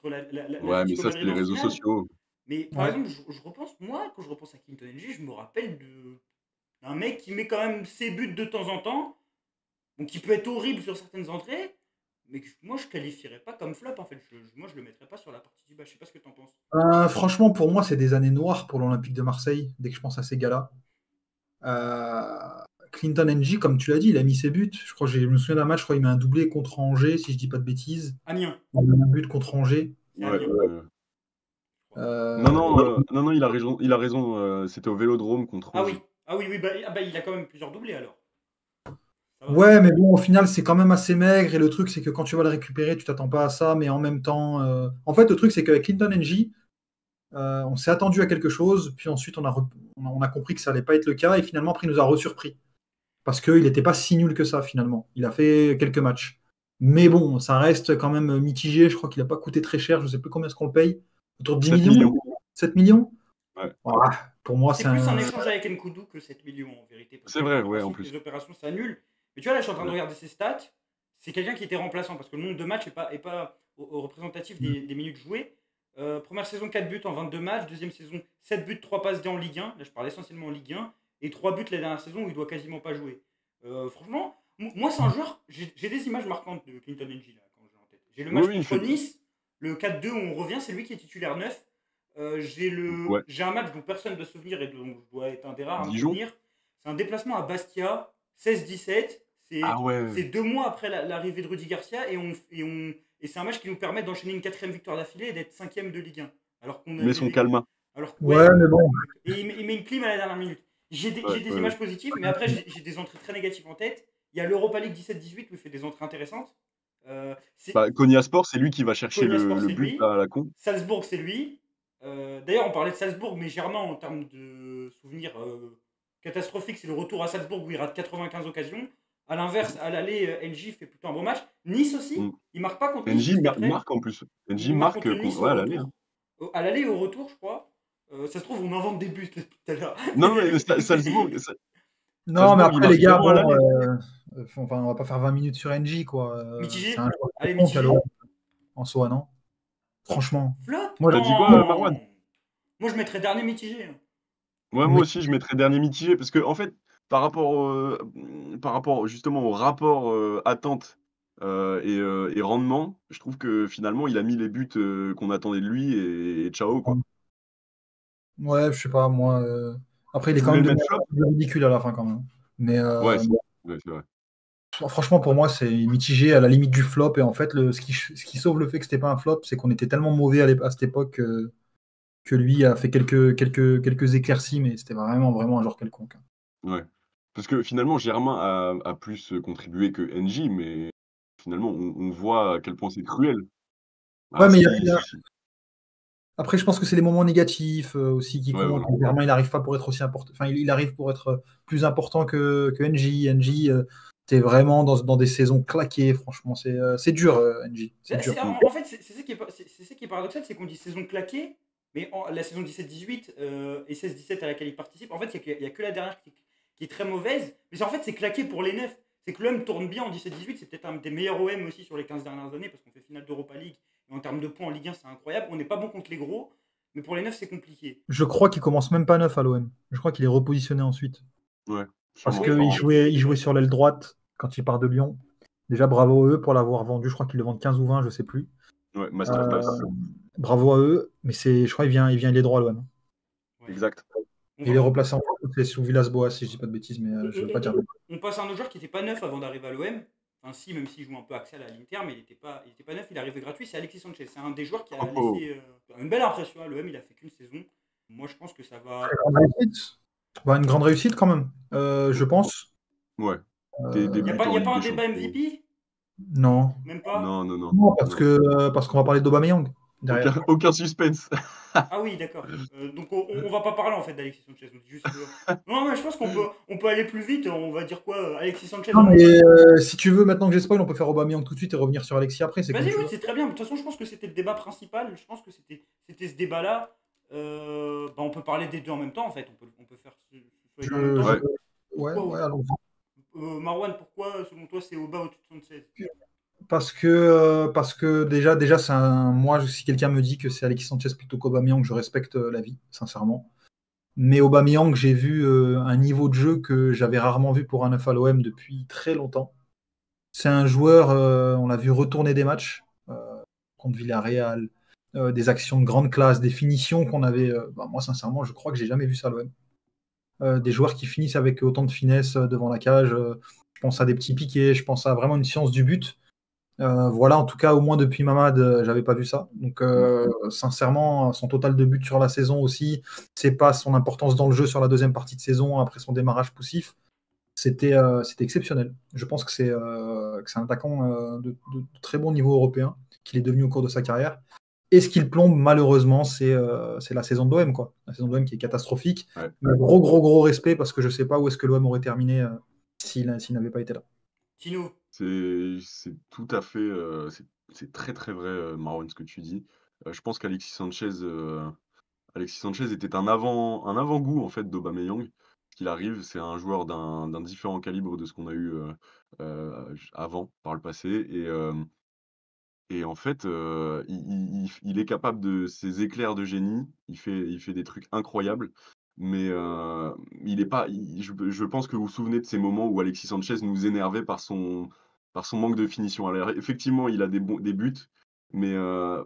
Ouais, mais l'Atlético ça, c'est Madrid les en réseaux finale. sociaux. Mais par Ouais. exemple, je repense, moi, quand je repense à Clinton NG, je me rappelle d'un mec qui met quand même ses buts de temps en temps, donc qui peut être horrible sur certaines entrées, mais que moi je qualifierais pas comme flop en fait. Moi je le mettrais pas sur la partie du bas. Je sais pas ce que t'en penses. Franchement, pour moi, c'est des années noires pour l'Olympique de Marseille, dès que je pense à ces gars-là. Clinton NG, comme tu l'as dit, il a mis ses buts. Je me souviens d'un match, je crois qu'il met un doublé contre Angers, si je dis pas de bêtises. Amiens, Il met un but contre Angers. c'est Ouais, Amiens, je crois. non, Euh, non, non, non, il a raison, c'était au Vélodrome contre Ah oui, Angers. ah oui, oui, bah, il a quand même plusieurs doublés alors. Ça va. Ouais, mais bon, au final, c'est quand même assez maigre. Et le truc, c'est que quand tu vas le récupérer, tu t'attends pas à ça. Mais en même temps, en fait, le truc, c'est qu'avec Clinton NG, on s'est attendu à quelque chose. Puis ensuite, on a compris que ça allait pas être le cas. Et finalement, après, il nous a resurpris. Parce qu'il n'était pas si nul que ça, finalement. Il a fait quelques matchs. Mais bon, ça reste quand même mitigé. Je crois qu'il n'a pas coûté très cher. Je ne sais plus combien est-ce qu'on le paye. Autour de 10 7 millions? millions. 7 millions? Ouais. Voilà. Pour moi, C'est c'est plus un un. échange avec Nkoudou que 7 millions en vérité. Parce C'est que vrai, ouais, en les plus. opérations ça annule. Mais tu vois, là, je suis en train de Ouais. regarder ses stats. C'est quelqu'un qui était remplaçant parce que le nombre de matchs n'est pas au représentatif des minutes jouées. Première saison, 4 buts en 22 matchs. Deuxième saison, 7 buts, 3 passes D en Ligue 1. Là, je parle essentiellement en Ligue 1. Et 3 buts la dernière saison où il doit quasiment pas jouer. Franchement, moi, c'est un joueur. J'ai des images marquantes de Clinton NG là, quand j'ai en tête. J'ai le Oui, match oui, contre Nice, le 4-2 où on revient, c'est lui qui est titulaire neuf. ouais. J'ai un match dont personne ne doit se souvenir et dont je dois être un des rares à me Dijon? souvenir. C'est un déplacement à Bastia, 16-17. Ah C'est ouais, 2 mois après l'arrivée de Rudy Garcia et c'est un match qui nous permet d'enchaîner une 4e victoire d'affilée et d'être 5e de Ligue 1. Alors qu'on mais avait son vécu. calma. Alors que, Ouais, ouais, mais bon. et il met une clim à la dernière minute. Ouais, J'ai des ouais, ouais. images positives, mais après j'ai des entrées très négatives en tête. Il y a l'Europa League 17-18 où il fait des entrées intéressantes. C'est Bah, Konyaspor, c'est lui qui va chercher Konyaspor, le c'est but lui. là, à la con. Salzbourg, c'est lui. D'ailleurs, on parlait de Salzbourg, mais Germain, en termes de souvenirs catastrophiques, c'est le retour à Salzbourg où il rate 95 occasions. À l'inverse, à l'aller, NJ fait plutôt un bon match. Nice aussi, Mm. il marque pas contre Nice NJ juste après. marque en plus. NJ Il marque marque contre Nice au ouais, à l'aller, hein. retour. À l'aller et au retour, je crois. Ça se trouve, on invente des buts là, tout à l'heure. Non, mais Salzbourg, Non, mais Salzbourg, il après, les marque gars, zéro à bon, l'aller. enfin, on va pas faire 20 minutes sur NJ, quoi. C'est Mitigé. un joueur Allez, quelconque à mitigé. l'OM, en soi, non? Franchement. Flop. Moi, T'as dit quoi, Non. Marwan? Moi, je mettrais dernier mitigé. Ouais, moi mais aussi, je mettrais dernier mitigé parce que en fait, par rapport justement au rapport, attente, et rendement, je trouve que finalement, il a mis les buts, qu'on attendait de lui et ciao, quoi. ouais, je sais pas, moi. Après, il est Tu quand voulais même le devenu mettre un flop? peu ridicule à la fin, quand même. Mais Ouais, c'est vrai. franchement, pour moi, c'est mitigé à la limite du flop. Et en fait, ce qui sauve le fait que c'était pas un flop, c'est qu'on était tellement mauvais à cette époque que lui a fait quelques éclaircies, mais c'était vraiment, vraiment un joueur quelconque. Ouais. Parce que finalement, Germain a plus, contribué que NJ, mais finalement, on voit à quel point c'est cruel. Ouais, Ah mais si, si, si. après, je pense que c'est les moments négatifs aussi qui Ouais, comptent. voilà. Germain, il arrive pas pour être aussi important. Enfin, il arrive pour être plus important que NJ. NJ, t'es vraiment dans des saisons claquées. Franchement, c'est dur, NJ. C'est dur. Mmh. En fait, c'est ça c'est ça qui est paradoxal, c'est qu'on dit saison claquée, mais la saison 17-18 et 16-17 à laquelle il participe, en fait, il y a que la dernière qui est très mauvaise, mais en fait, c'est claqué pour les 9. C'est que l'OM tourne bien en 17-18, c'est peut-être un des meilleurs OM aussi sur les 15 dernières années, parce qu'on fait finale d'Europa League, et en termes de points en Ligue 1, c'est incroyable. On n'est pas bon contre les gros, mais pour les 9, c'est compliqué. Je crois qu'il commence même pas neuf à l'OM. Je crois qu'il est repositionné ensuite. Ouais, Parce sûrement. Oui, qu'il peut-être, jouait, il jouait peut-être. sur l'aile droite quand il part de Lyon. Déjà, bravo à eux pour l'avoir vendu. Je crois qu'ils le vendent 15 ou 20, je sais plus. Ouais, Euh, masterclass. bravo à eux. Mais je crois qu'il vient il est droit à l'OM. Ouais. Exact. On Il est va, replacé en France, c'est sous Villas-Boas, si je dis pas de bêtises, mais je veux pas dire. on passe à un autre joueur qui n'était pas neuf avant d'arriver à l'OM. Enfin, si, même s'il joue un peu Axel à l'Inter, mais il était pas neuf, il est arrivé gratuit. C'est Alexis Sanchez. C'est un des joueurs qui a Oh! laissé une belle impression à l'OM. Il a fait qu'une saison. Moi, je pense que ça Très va. grande réussite. Bah, une grande réussite quand même, je pense. Ouais. Des Il n'y a, buts pas- y en a Ligue pas un des débat Champions. MVP. Non. Même pas. Non, non, non, Non, non. parce qu'on va parler d'Aubameyang derrière. Aucun suspense. Ah oui, d'accord. Donc, on va pas parler en fait d'Alexis Sanchez. On dit juste non, mais je pense on peut aller plus vite. On va dire quoi Alexis Sanchez Non, en mais MVP. si tu veux, maintenant que j'ai spoil, on peut faire Aubameyang tout de suite et revenir sur Alexis après, c'est comme Vas-y, tu oui, veux. c'est très bien. De toute façon, je pense que c'était le débat principal. Je pense que c'était ce débat-là. On peut parler des deux en même temps, en fait. On peut faire soit les deux en même Je, temps. je- Ouais. Ouais, Pourquoi, ouais, allons-y. Marwan, pourquoi, selon toi, c'est au bas au-dessus de 76? Parce que déjà moi, si quelqu'un me dit que c'est Alexis Sanchez plutôt qu'Aubameyang, je respecte l'avis, sincèrement. Mais Aubameyang, j'ai vu un niveau de jeu que j'avais rarement vu pour un 9 à l'OM depuis très longtemps. C'est un joueur, on l'a vu retourner des matchs contre Villarreal, des actions de grande classe, des finitions qu'on avait. Moi, sincèrement, je crois que j'ai jamais vu ça à l'OM. Des joueurs qui finissent avec autant de finesse devant la cage. Je pense à des petits piquets, je pense à vraiment une science du but. Voilà, en tout cas, au moins depuis Mamad, j'avais pas vu ça. Donc, sincèrement, son total de buts sur la saison aussi, c'est pas son importance dans le jeu sur la deuxième partie de saison après son démarrage poussif. C'était exceptionnel. Je pense que c'est un attaquant de très bon niveau européen qu'il est devenu au cours de sa carrière. Et ce qu'il plombe, malheureusement, c'est la saison de l'OM, quoi. La saison de l'OM qui est catastrophique. Ouais. Mais gros respect parce que je sais pas où est-ce que l'OM aurait terminé s'il n'avait pas été là. Tino. C'est tout à fait, c'est très, très vrai, Marwan, ce que tu dis. Je pense Alexis Sanchez était un avant-goût, en fait, d'Aubameyang. Ce qu'il arrive, c'est un joueur d'un différent calibre de ce qu'on a eu, avant, par le passé et en fait, il est capable de ces éclairs de génie. Il fait des trucs incroyables, mais il est pas il je pense que vous vous souvenez de ces moments où Alexis Sanchez nous énervait par son manque de finition. Alors effectivement, il a des buts, mais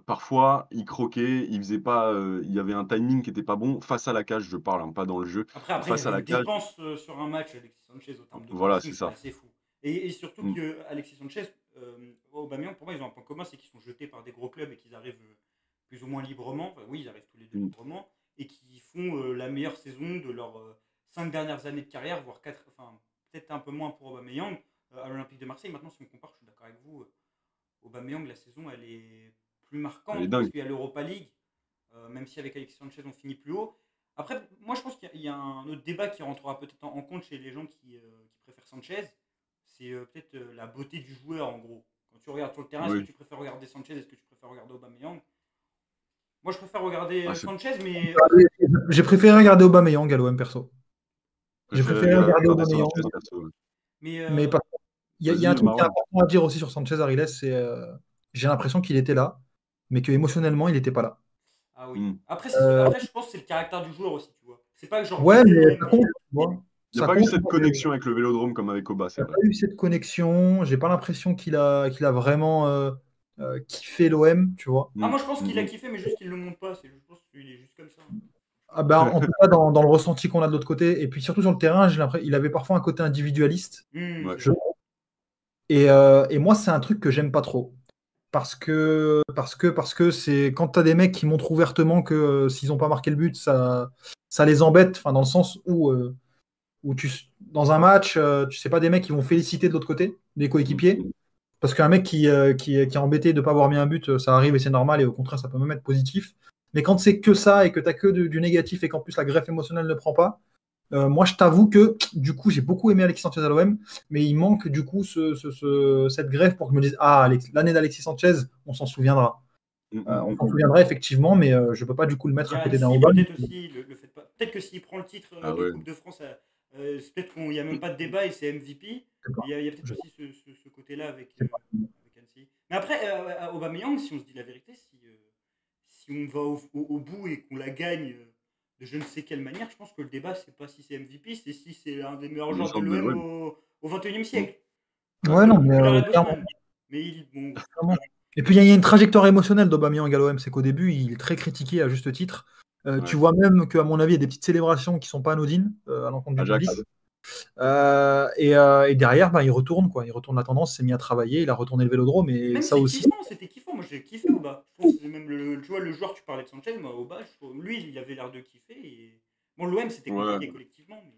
parfois, il croquait, il faisait pas, il y avait un timing qui était pas bon. Face à la cage, je parle, hein, pas dans le jeu. Après, il y Face à avait la une cage, dépense sur un match, Alexis Sanchez, au terme de voilà, pressing, c'est c'était ça. assez fou. Et surtout Mm. que Alexis Sanchez, Aubameyang, pour moi, ils ont un point commun, c'est qu'ils sont jetés par des gros clubs et qu'ils arrivent plus ou moins librement. Enfin, oui, ils arrivent tous les deux Mm. librement et qui font la meilleure saison de leurs 5 dernières années de carrière, voire 4, enfin peut-être un peu moins pour Aubameyang à l'Olympique de Marseille. Maintenant, si on compare, je suis d'accord avec vous, Aubameyang, la saison, elle est plus Elle est marquante parce dingue. qu'il y a l'Europa League, même si avec Alexis Sanchez, on finit plus haut. Après, moi, je pense qu'il y a un autre débat qui rentrera peut-être en compte chez les gens qui préfèrent Sanchez. C'est peut-être la beauté du joueur, en gros. Quand tu regardes sur le terrain, est-ce que Oui. tu préfères regarder Sanchez, est-ce que tu préfères regarder Aubameyang? Moi, je préfère regarder Ah, c'est Sanchez, mais J'ai préféré regarder Aubameyang à l'OM perso. J'ai préféré préféré regarder regarder Aubameyang. Sanchez perso. Ouais. mais Mais il y a un Vas-y, truc qui est Marwan. important à dire aussi sur Sanchez Ariles, c'est j'ai l'impression qu'il était là, mais que émotionnellement il n'était pas là. ah oui. Mm. Après, Euh, après, je pense que c'est le caractère du joueur aussi, tu vois. C'est pas que genre ouais, viser mais l'OM, ça mais compte, tu vois. Il n'y a Ça pas eu compte. cette Moi, connexion avec le Vélodrome comme avec Oba, il c'est n'y a vrai. pas eu cette connexion. J'ai pas l'impression qu'il a vraiment kiffé l'OM, tu vois. ah, Mm. moi, je pense qu'il a Mm, kiffé, mais juste qu'il le montre pas. Je pense qu'il est juste comme ça. Ah ben, en tout cas, dans le ressenti qu'on a de l'autre côté, et puis surtout sur le terrain, j'ai l'impression il avait parfois un côté individualiste. Ouais. C'est Je- vrai. et moi, c'est un truc que j'aime pas trop. Parce que c'est quand tu as des mecs qui montrent ouvertement que s'ils n'ont pas marqué le but, ça les embête, enfin, dans le sens où dans un match, tu sais pas des mecs qui vont féliciter de l'autre côté, des coéquipiers. Mm. Parce qu'un mec qui est embêté de ne pas avoir mis un but, ça arrive et c'est normal, et au contraire, ça peut même être positif. Mais quand c'est que ça et que tu as que du négatif et qu'en plus la greffe émotionnelle ne prend pas, moi je t'avoue que du coup j'ai beaucoup aimé Alexis Sanchez à l'OM, mais il manque du coup cette greffe pour que je me dise ah, l'année d'Alexis Sanchez, on s'en souviendra. Mm, On mm, s'en mm. souviendra effectivement, mais je ne peux pas du coup le Il mettre y à a côté d'un Annecy, Aubame. peut-être aussi, le fait pas. Peut-être que s'il prend le titre Ah de ouais. Coupe de France, c'est peut-être qu'il n'y a même pas de débat et c'est MVP. Je sais pas. Mais il y a peut-être Je aussi ce côté-là avec, sais pas. avec Annecy. Mais après, Aubameyang, si on se dit la vérité, si on va au bout et qu'on la gagne de je ne sais quelle manière, je pense que le débat, c'est pas si c'est MVP, c'est si c'est un des meilleurs joueurs de Légende de l'OM l'OM. au 21e Mm. siècle. Ouais. Ouais, non, Plus mais l'arrêt clairement. Bosman. Mais bon, Clairement. Et puis il y a une trajectoire émotionnelle d'Aubameyang à l'OM, c'est qu'au début il est très critiqué à juste titre. Tu Ouais. vois même qu'à mon avis il y a des petites célébrations qui sont pas anodines à l'encontre du public. Ajax. Et derrière bah, il retourne quoi, il retourne la tendance, s'est mis à travailler, il a retourné le Vélodrome et même ça c'est aussi. kiffant, c'était kiffant. Moi j'ai kiffé Oba. Je pense que c'est même tu vois, le joueur, tu parlais de Sanchez, moi Oba, lui il avait l'air de kiffer. Et... Bon, l'OM c'était Ouais. compliqué collectivement, mais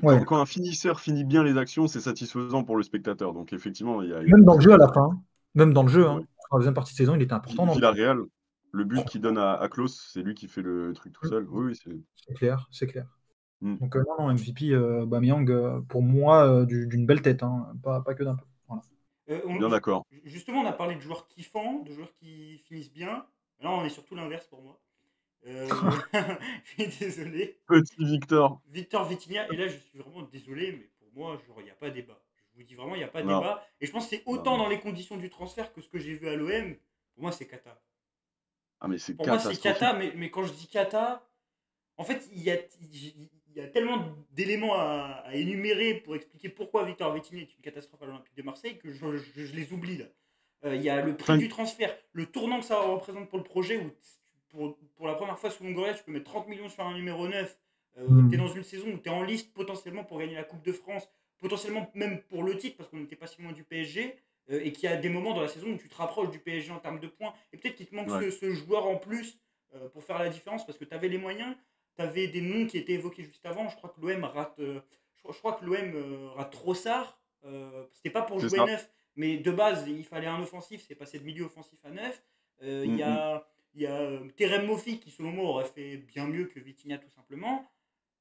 Ouais. Quand un finisseur finit bien les actions, c'est satisfaisant pour le spectateur. Donc effectivement, il y a Même dans beaucoup le de jeu à choses. la fin, même dans le jeu, Ouais. hein. Sur la deuxième partie de saison, il était important dans le jeu. Villarreal, le but qu'il donne à Klose, c'est lui qui fait le truc tout seul. Oui, oui, c'est. C'est clair, c'est clair. Mm. Donc non, MVP Aubameyang pour moi d'une belle tête, hein, pas que d'un peu. Voilà. Bien d'accord. justement on a parlé de joueurs kiffants, de joueurs qui finissent bien. Là on est surtout l'inverse pour moi. Je suis désolé. Petit Victor. Victor Vitinha, et là je suis vraiment désolé, mais pour moi, genre, il n'y a pas débat. Je vous dis vraiment, il n'y a pas Non. débat. Et je pense que c'est Non, autant non. dans les conditions du transfert que ce que j'ai vu à l'OM. Pour moi, c'est Kata. Ah, mais c'est Pour moi, c'est catastrophique. Kata, mais quand je dis Kata, en fait, il y a tellement d'éléments à énumérer pour expliquer pourquoi Victor Vitinha est une catastrophe à l'Olympique de Marseille que je les oublie là. Il y a le prix Enfin, du transfert, le tournant que ça représente pour le projet, où pour la première fois sous Longoria, tu peux mettre 30 millions sur un numéro 9. Tu es dans une saison où tu es en liste potentiellement pour gagner la Coupe de France, potentiellement même pour le titre, parce qu'on n'était pas si loin du PSG, et qu'il y a des moments dans la saison où tu te rapproches du PSG en termes de points, et peut-être qu'il te manque ouais. ce joueur en plus pour faire la différence, parce que tu avais les moyens, tu avais des noms qui étaient évoqués juste avant. Je crois que l'OM rate, je crois que l'OM rate Trossard. C'était pas pour C'est jouer ça. neuf, mais de base, il fallait un offensif, c'est passé de milieu offensif à neuf. Il y a Terem Moffi qui, selon moi, aurait fait bien mieux que Vitinha, tout simplement.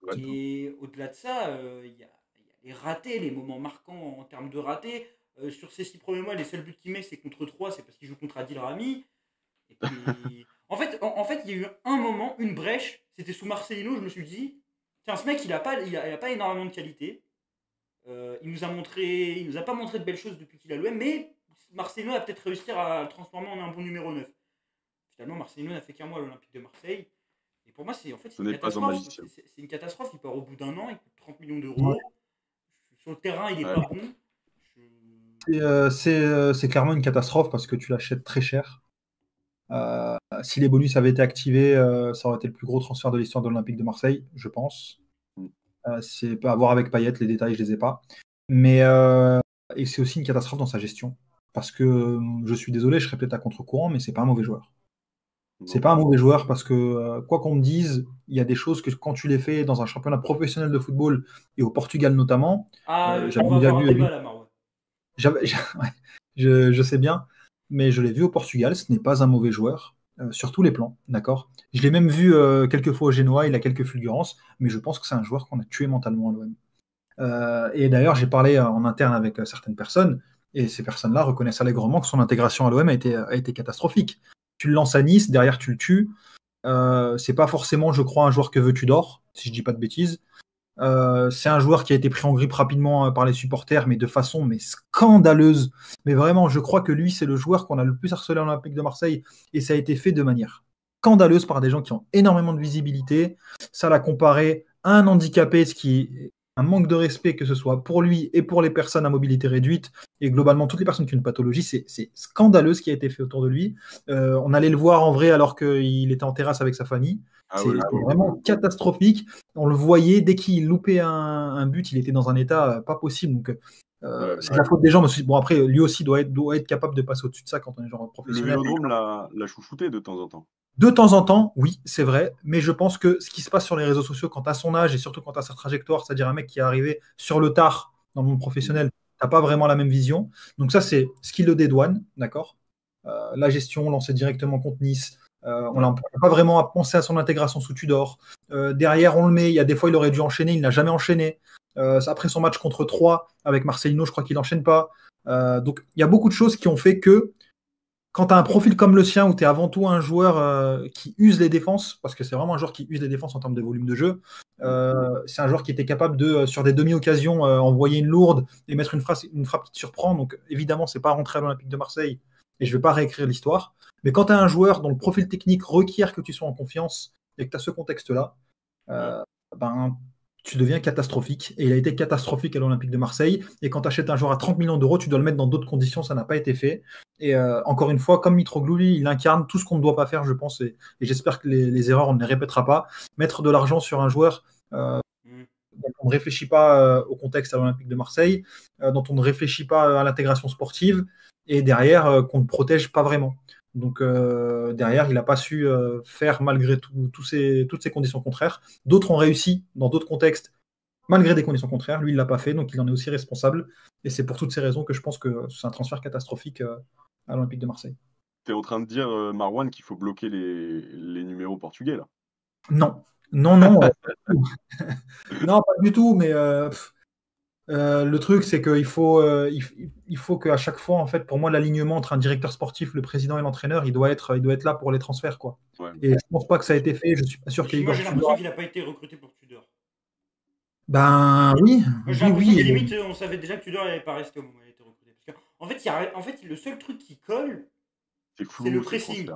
Ouais. Et au-delà de ça, il y a les ratés, les moments marquants en termes de ratés. Sur ces 6 premiers mois, les seuls buts qu'il met, c'est contre 3, c'est parce qu'il joue contre Adil Rami. Et puis, en fait, il y a eu un moment, une brèche, c'était sous Marcelino, je me suis dit, tiens, ce mec, il a pas énormément de qualité. Il nous a pas montré de belles choses depuis qu'il a l'OM, mais Marcelino a peut-être réussi à le transformer en un bon numéro 9. Finalement, Marcelino n'a fait qu'un mois à l'Olympique de Marseille. Et pour moi, c'est Ce une n'est pas un catastrophe. magicien. C'est une catastrophe. Il part au bout d'un an, il coûte 30 millions Ouais. d'euros. Sur le terrain, il n'est Ouais. pas bon. C'est clairement une catastrophe parce que tu l'achètes très cher. Si les bonus avaient été activés, ça aurait été le plus gros transfert de l'histoire de l'Olympique de Marseille, je pense. Mm. C'est pas à voir avec Payet, les détails, je les ai pas. Mais Et c'est aussi une catastrophe dans sa gestion. Parce que je suis désolé, je serais peut-être à contre-courant, mais c'est pas un mauvais joueur. C'est pas un mauvais joueur parce que, quoi qu'on me dise, il y a des choses que quand tu les fais dans un championnat professionnel de football et au Portugal notamment, Ah, j'avais on va déjà avoir un vu. débat là, Marwan. Ouais, je sais bien, mais je l'ai vu au Portugal, ce n'est pas un mauvais joueur, sur tous les plans, d'accord? Je l'ai même vu quelques fois au Genoa, il a quelques fulgurances, mais je pense que c'est un joueur qu'on a tué mentalement à l'OM. Et d'ailleurs, j'ai parlé en interne avec certaines personnes, et ces personnes-là reconnaissent allègrement que son intégration à l'OM a été catastrophique. Tu le lances à Nice, derrière tu le tues. C'est pas forcément, je crois, un joueur que veut Tudor, si je dis pas de bêtises. C'est un joueur qui a été pris en grippe rapidement par les supporters, mais de façon scandaleuse. Mais vraiment, je crois que lui, c'est le joueur qu'on a le plus harcelé en Olympique de Marseille, et ça a été fait de manière scandaleuse par des gens qui ont énormément de visibilité. Ça l'a comparé à un handicapé, ce qui est un manque de respect, que ce soit pour lui et pour les personnes à mobilité réduite, et globalement toutes les personnes qui ont une pathologie. C'est scandaleux ce qui a été fait autour de lui. On allait le voir en vrai alors qu'il était en terrasse avec sa famille. Ah C'est ouais, vraiment catastrophique. On le voyait, dès qu'il loupait un but, il était dans un état pas possible. Donc, c'est de la faute des gens. Mais bon, après, lui aussi doit être capable de passer au-dessus de ça quand on est genre Le professionnel. Vélodrome l'a chouchouté de temps en temps. De temps en temps, oui, c'est vrai, mais je pense que ce qui se passe sur les réseaux sociaux quand à son âge et surtout quand à sa trajectoire, c'est-à-dire un mec qui est arrivé sur le tard dans le monde professionnel, t'as pas vraiment la même vision. Donc ça, c'est ce qui le dédouane, d'accord? La gestion lancée directement contre Nice, on n'a pas vraiment pensé à son intégration sous Tudor. Derrière, on le met, il y a des fois, il aurait dû enchaîner, il n'a jamais enchaîné. Après son match contre 3 avec Marcelino, je crois qu'il n'enchaîne pas. Donc il y a beaucoup de choses qui ont fait que quand tu as un profil comme le sien, où tu es avant tout un joueur qui use les défenses, parce que c'est vraiment un joueur qui use les défenses en termes de volume de jeu, c'est un joueur qui était capable de, sur des demi-occasions, envoyer une lourde et mettre une frappe qui te surprend. Donc évidemment, c'est pas rentré à l'Olympique de Marseille, et je ne vais pas réécrire l'histoire. Mais quand tu as un joueur dont le profil technique requiert que tu sois en confiance et que tu as ce contexte-là, ben, tu deviens catastrophique. Et il a été catastrophique à l'Olympique de Marseille. Et quand tu achètes un joueur à 30 millions d'euros, tu dois le mettre dans d'autres conditions. Ça n'a pas été fait. Et encore une fois, comme Mitroglou, il incarne tout ce qu'on ne doit pas faire, je pense. Et j'espère que les erreurs, on ne les répétera pas. Mettre de l'argent sur un joueur dont on ne réfléchit pas au contexte à l'Olympique de Marseille, dont on ne réfléchit pas à l'intégration sportive, et derrière, qu'on ne protège pas vraiment. Donc derrière, il n'a pas su faire malgré toutes ces conditions contraires. D'autres ont réussi dans d'autres contextes, malgré des conditions contraires. Lui, il ne l'a pas fait, donc il en est aussi responsable. Et c'est pour toutes ces raisons que je pense que c'est un transfert catastrophique à l'Olympique de Marseille. Tu es en train de dire, Marwan, qu'il faut bloquer les numéros portugais, là? Non. Non, pas du tout, mais le truc, c'est qu'il faut, il faut qu'à chaque fois, en fait, pour moi, l'alignement entre un directeur sportif, le président et l'entraîneur, il doit être là pour les transferts, quoi. Ouais. Et je pense pas que ça a été fait. Je suis pas sûr qu'il y ait Moi, Igor j'ai Tudor. l'impression qu'il n'a pas été recruté pour Tudor. Ben oui, Moi, j'ai l'impression que limite, on savait déjà que Tudor n'allait pas rester au moment où il a été recruté. Parce que, en fait, le seul truc qui colle, c'est le pressing.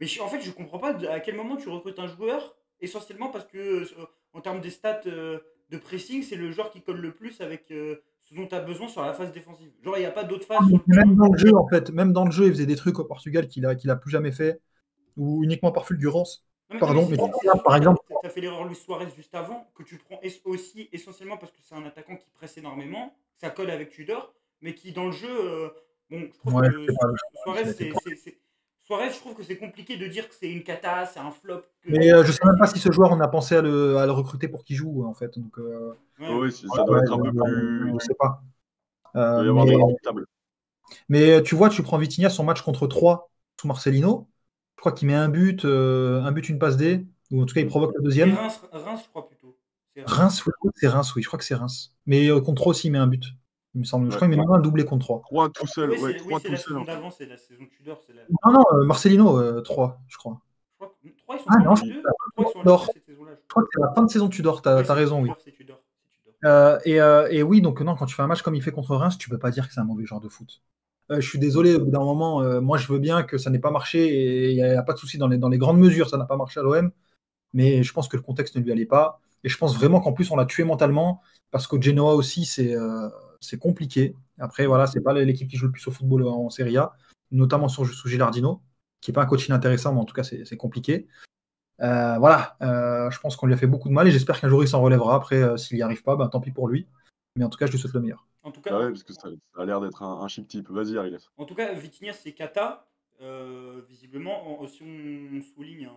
Mais en fait, je comprends pas à quel moment tu recrutes un joueur, essentiellement parce que, en termes des stats de pressing, c'est le joueur qui colle le plus avec ce dont tu as besoin sur la phase défensive. Genre, il n'y a pas d'autre phase. Même dans le jeu, en fait, même dans le jeu, il faisait des trucs au Portugal qu'il a plus jamais fait, ou uniquement par fulgurance. Pardon, mais par exemple, tu as fait l'erreur Luis Suarez juste avant, que tu prends aussi essentiellement parce que c'est un attaquant qui presse énormément, ça colle avec Tudor, mais qui dans le jeu, bon, je trouve que Suarez, je trouve que c'est compliqué de dire que c'est une cata, c'est un flop. Mais je sais même pas si ce joueur, on a pensé à le recruter pour qu'il joue, en fait. Donc, oui, ça doit être un peu plus. Je sais pas. Il doit y avoir des tables. Mais tu vois, tu prends Vitinha, son match contre 3 sous Marcelino. Je crois qu'il met un but, une passe D, ou en tout cas il provoque le deuxième. Reims, je crois plutôt. Reims, oui, je crois que c'est Reims. Mais contre 3 aussi, il met un but, il me semble. Je crois qu'il met même un doublé contre 3. 3 tout seul, oui, ouais, 3 tout seul. La saison d'avant, c'est la saison Tudor. Non, Marcelino, 3, je crois. 3, ils sont en Ligue 2. 3, ils sont en Ligue 2 cette saison-là. Je crois que c'est la fin de saison Tudor, t'as raison, oui. C'est Tudor. Et oui, donc non, quand tu fais un match comme il fait contre Reims, tu peux pas dire que c'est un mauvais joueur de foot. Je suis désolé, au bout d'un moment, moi je veux bien que ça n'ait pas marché, et il n'y a pas de souci dans les grandes mesures, ça n'a pas marché à l'OM, mais je pense que le contexte ne lui allait pas, et je pense vraiment qu'en plus on l'a tué mentalement, parce qu'au Genoa aussi c'est compliqué. Après voilà, c'est pas l'équipe qui joue le plus au football en Serie A, notamment sous Gilardino, qui n'est pas un coach inintéressant, mais en tout cas c'est compliqué. Voilà, je pense qu'on lui a fait beaucoup de mal, et j'espère qu'un jour il s'en relèvera. Après, s'il n'y arrive pas, ben, tant pis pour lui, mais en tout cas je lui souhaite le meilleur. En tout Bah cas, ouais, parce que ça a l'air d'être un chic type. Vas-y, Ariel. en tout cas, Vitinha, c'est Kata. Visiblement, si on souligne, hein,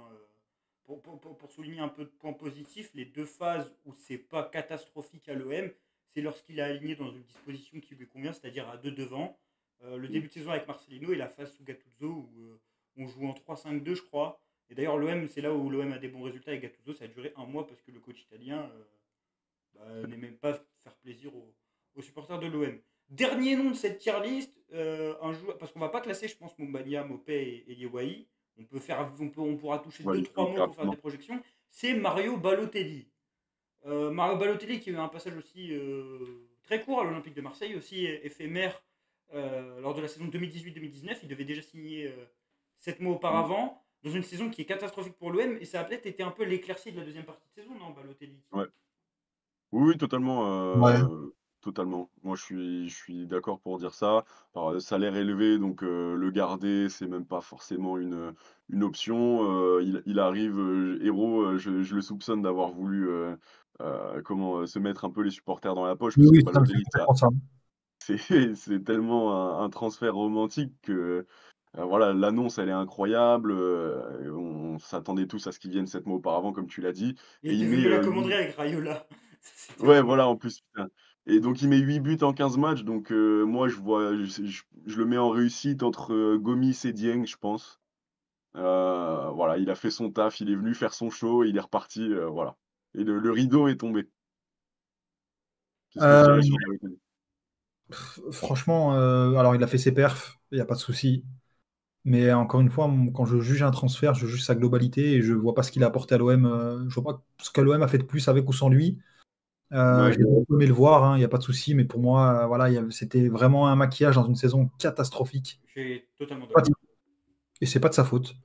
pour souligner un peu de points positifs, les deux phases où c'est pas catastrophique à l'OM, c'est lorsqu'il est aligné dans une disposition qui lui convient, c'est-à-dire à deux devant. Le Mm. début de saison avec Marcelino et la phase sous Gattuso où on joue en 3-5-2, je crois. Et d'ailleurs, l'OM, c'est là où l'OM a des bons résultats avec Gattuso. Ça a duré un mois parce que le coach italien n'aimait même pas faire plaisir aux supporters de l'OM. Dernier nom de cette tier list, un joueur, parce qu'on va pas classer, je pense, Mumbania, Mopé et Liéwaï. On pourra toucher Ouais, deux il trois faut mots pour faire des rapidement. projections. C'est Mario Balotelli. Mario Balotelli qui a eu un passage aussi très court à l'Olympique de Marseille, aussi éphémère lors de la saison 2018-2019. Il devait déjà signer 7 mois Mm. auparavant, dans une saison qui est catastrophique pour l'OM, et ça a peut-être été un peu l'éclaircie de la deuxième partie de saison, non, Balotelli, Tino? Ouais. Oui, oui, totalement, Ouais. totalement. Moi, je suis d'accord pour dire ça. Alors, salaire élevé, donc le garder, c'est même pas forcément une option. Il arrive, Hérault, je le soupçonne d'avoir voulu, se mettre un peu les supporters dans la poche Oui, parce que oui, ça me fait Balotelli, complètement ça. c'est c'est tellement un transfert romantique que, voilà, l'annonce, elle est incroyable, on s'attendait tous à ce qu'il vienne 7 mois auparavant, comme tu l'as dit Il et il était met, venu à la commanderie 8. avec Rayola. C'était Ouais, drôle. voilà, en plus, putain et donc il met 8 buts en 15 matchs, donc moi je le mets en réussite entre, Gomis et Dieng, je pense. Voilà, il a fait son taf, il est venu faire son show et il est reparti, voilà et le rideau est tombé. C'est ce que je dirais Euh, sur Balotelli. Franchement, alors il a fait ses perfs, il n'y a pas de souci. Mais encore une fois, quand je juge un transfert, je juge sa globalité et je vois pas ce qu'il a apporté à l'OM. Je vois pas ce que l'OM a fait de plus avec ou sans lui. Ouais, J'ai beaucoup aimé le voir, hein, il n'y a pas de souci, mais pour moi, voilà, c'était vraiment un maquillage dans une saison catastrophique. Je suis totalement Pas de- d'accord. Et c'est pas de sa faute.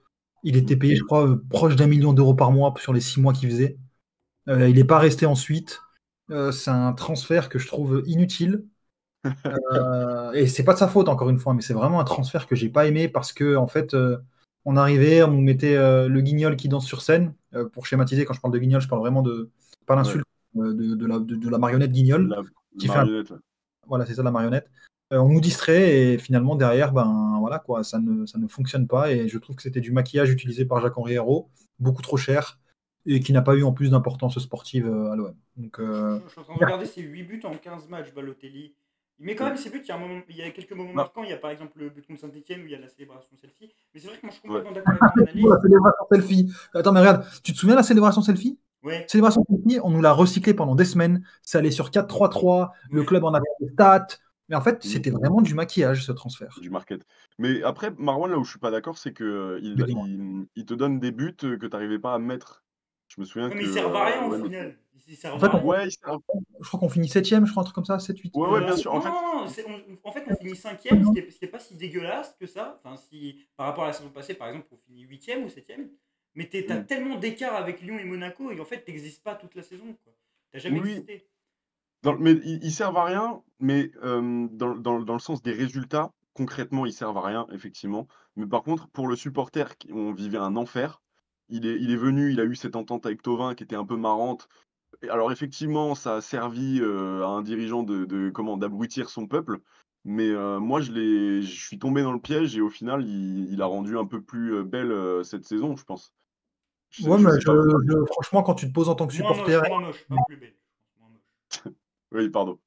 Il mmh, était payé, je crois, proche d'1 million d'euros par mois sur les 6 mois qu'il faisait. Il n'est pas resté ensuite. C'est un transfert que je trouve inutile. Et c'est pas de sa faute, encore une fois, mais c'est vraiment un transfert que j'ai pas aimé parce que, en fait, on arrivait, on nous mettait le guignol qui danse sur scène. Pour schématiser, quand je parle de guignol, je parle vraiment de, pas ouais, l'insulte, de la marionnette de guignol, la qui fait un marionnette, ouais. voilà, c'est ça la marionnette. On nous distrait et finalement derrière, ben voilà quoi, ça ne fonctionne pas et je trouve que c'était du maquillage utilisé par Jacques-Henri Hérault, beaucoup trop cher et qui n'a pas eu en plus d'importance sportive à l'OM. Donc Je suis en train de regarder ses 8 buts en 15 matchs, Balotelli. Il met quand Mmh. même ses buts, il y a quelques moments Bah, marquants. Il y a par exemple le but contre Saint-Etienne où il y a la célébration selfie. Mais c'est vrai que moi je suis ouais. complètement d'accord avec ton analyse. la célébration selfie. Attends, mais regarde, tu te souviens de la célébration selfie? Ouais, Célébration selfie, on nous l'a recyclé pendant des semaines. Ça allait sur 4-3-3, le ouais. club en avait des stats. Mais en fait, Mmh. c'était vraiment du maquillage, ce transfert. Du market. Mais après, Marwan, là où je suis pas d'accord, c'est que, Mais dis-moi. il te donne des buts, que tu arrivais pas à mettre. Je me souviens Ouais, que, mais ils servent à rien au l'OM était final. Ils En servent fait, à rien. ouais, il sert je crois qu'on finit 7ème, je crois, un truc comme ça, 7-8. ouais, ouais, bien sûr. En Non, fait, non, non, en fait, on finit cinquième, ce qui est pas si dégueulasse que ça. Enfin, si, par rapport à la saison passée, par exemple, on finit huitième ou septième. Mais t'as mmh, tellement d'écart avec Lyon et Monaco, et en fait, t'existes pas toute la saison, quoi. T'as jamais oui, oui, existé. mais ils servent à rien, mais dans le sens des résultats, concrètement, ils servent à rien, effectivement. Mais par contre, pour le supporter qui on vivait un enfer. Il est venu, il a eu cette entente avec Thauvin qui était un peu marrante. Et alors effectivement, ça a servi, à un dirigeant d'abrutir son peuple, mais moi je suis tombé dans le piège et au final il a rendu un peu plus, belle, cette saison, je pense. Ouais, Je mais sais pas vous. franchement, quand tu te poses en tant que supporter, Moins moche, pas plus belle. Moins moche. Oui, pardon.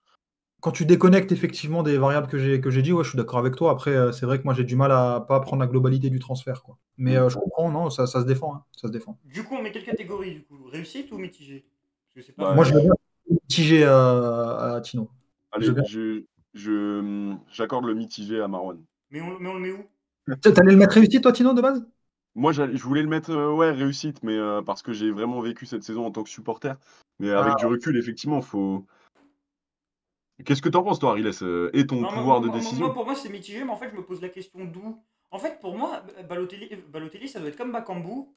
quand tu déconnectes effectivement des variables que j'ai dit, ouais, je suis d'accord avec toi. Après, c'est vrai que moi, j'ai du mal à pas prendre la globalité du transfert, quoi. Mais Mmh. je comprends, non, ça se défend, hein, ça se défend. Du coup, on met quelle catégorie, du coup? Réussite ou mitigée? Parce que c'est pas Bah, Moi, je facile. vais bien mitigé à Tino. Je allez, veux bien. j'accorde le mitigé à Marwan. Mais on le met où? T'allais le mettre réussi, toi, Tino, de base? Moi je voulais le mettre, ouais, réussite, mais parce que j'ai vraiment vécu cette saison en tant que supporter, mais avec du Ah, recul, effectivement, faut. Qu'est-ce que tu en penses toi, Ariles, et ton Non, pouvoir de décision? pour moi, c'est mitigé, mais en fait, je me pose la question d'où. En fait, pour moi, Balotelli, ça doit être comme Bakambu.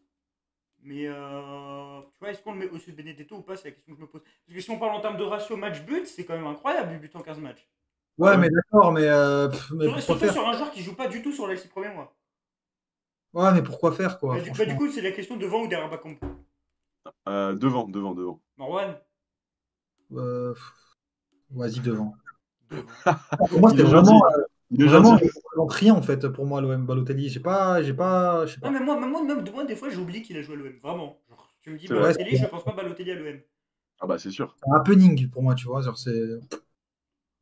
Mais tu vois, est-ce qu'on le met au-dessus de Benedetto ou pas? C'est la question que je me pose. Parce que si on parle en termes de ratio match-but, c'est quand même incroyable, 8 buts en 15 matchs. Ah ouais, ouais? mais d'accord, mais pourquoi Surtout faire? sur un joueur qui joue pas du tout sur les 6 premiers mois. Ouais, mais pourquoi faire, quoi, Du franchement? coup, c'est la question devant ou derrière Bakambu. Devant, devant, devant. Marwan, Euh, Vas-y, devant. devant. Pour moi, Il c'est est gentil. vraiment, Il est vraiment, gentil. il représente rien en fait pour moi l'OM Balotelli. Je sais Non, pas. mais moi, des fois, j'oublie qu'il a joué à l'OM. Vraiment. Genre, tu me dis C'est vrai. Ouais, Balotelli, je pense pas Balotelli à l'OM. Ah bah c'est sûr. c'est un happening pour moi, tu vois. Genre, c'est.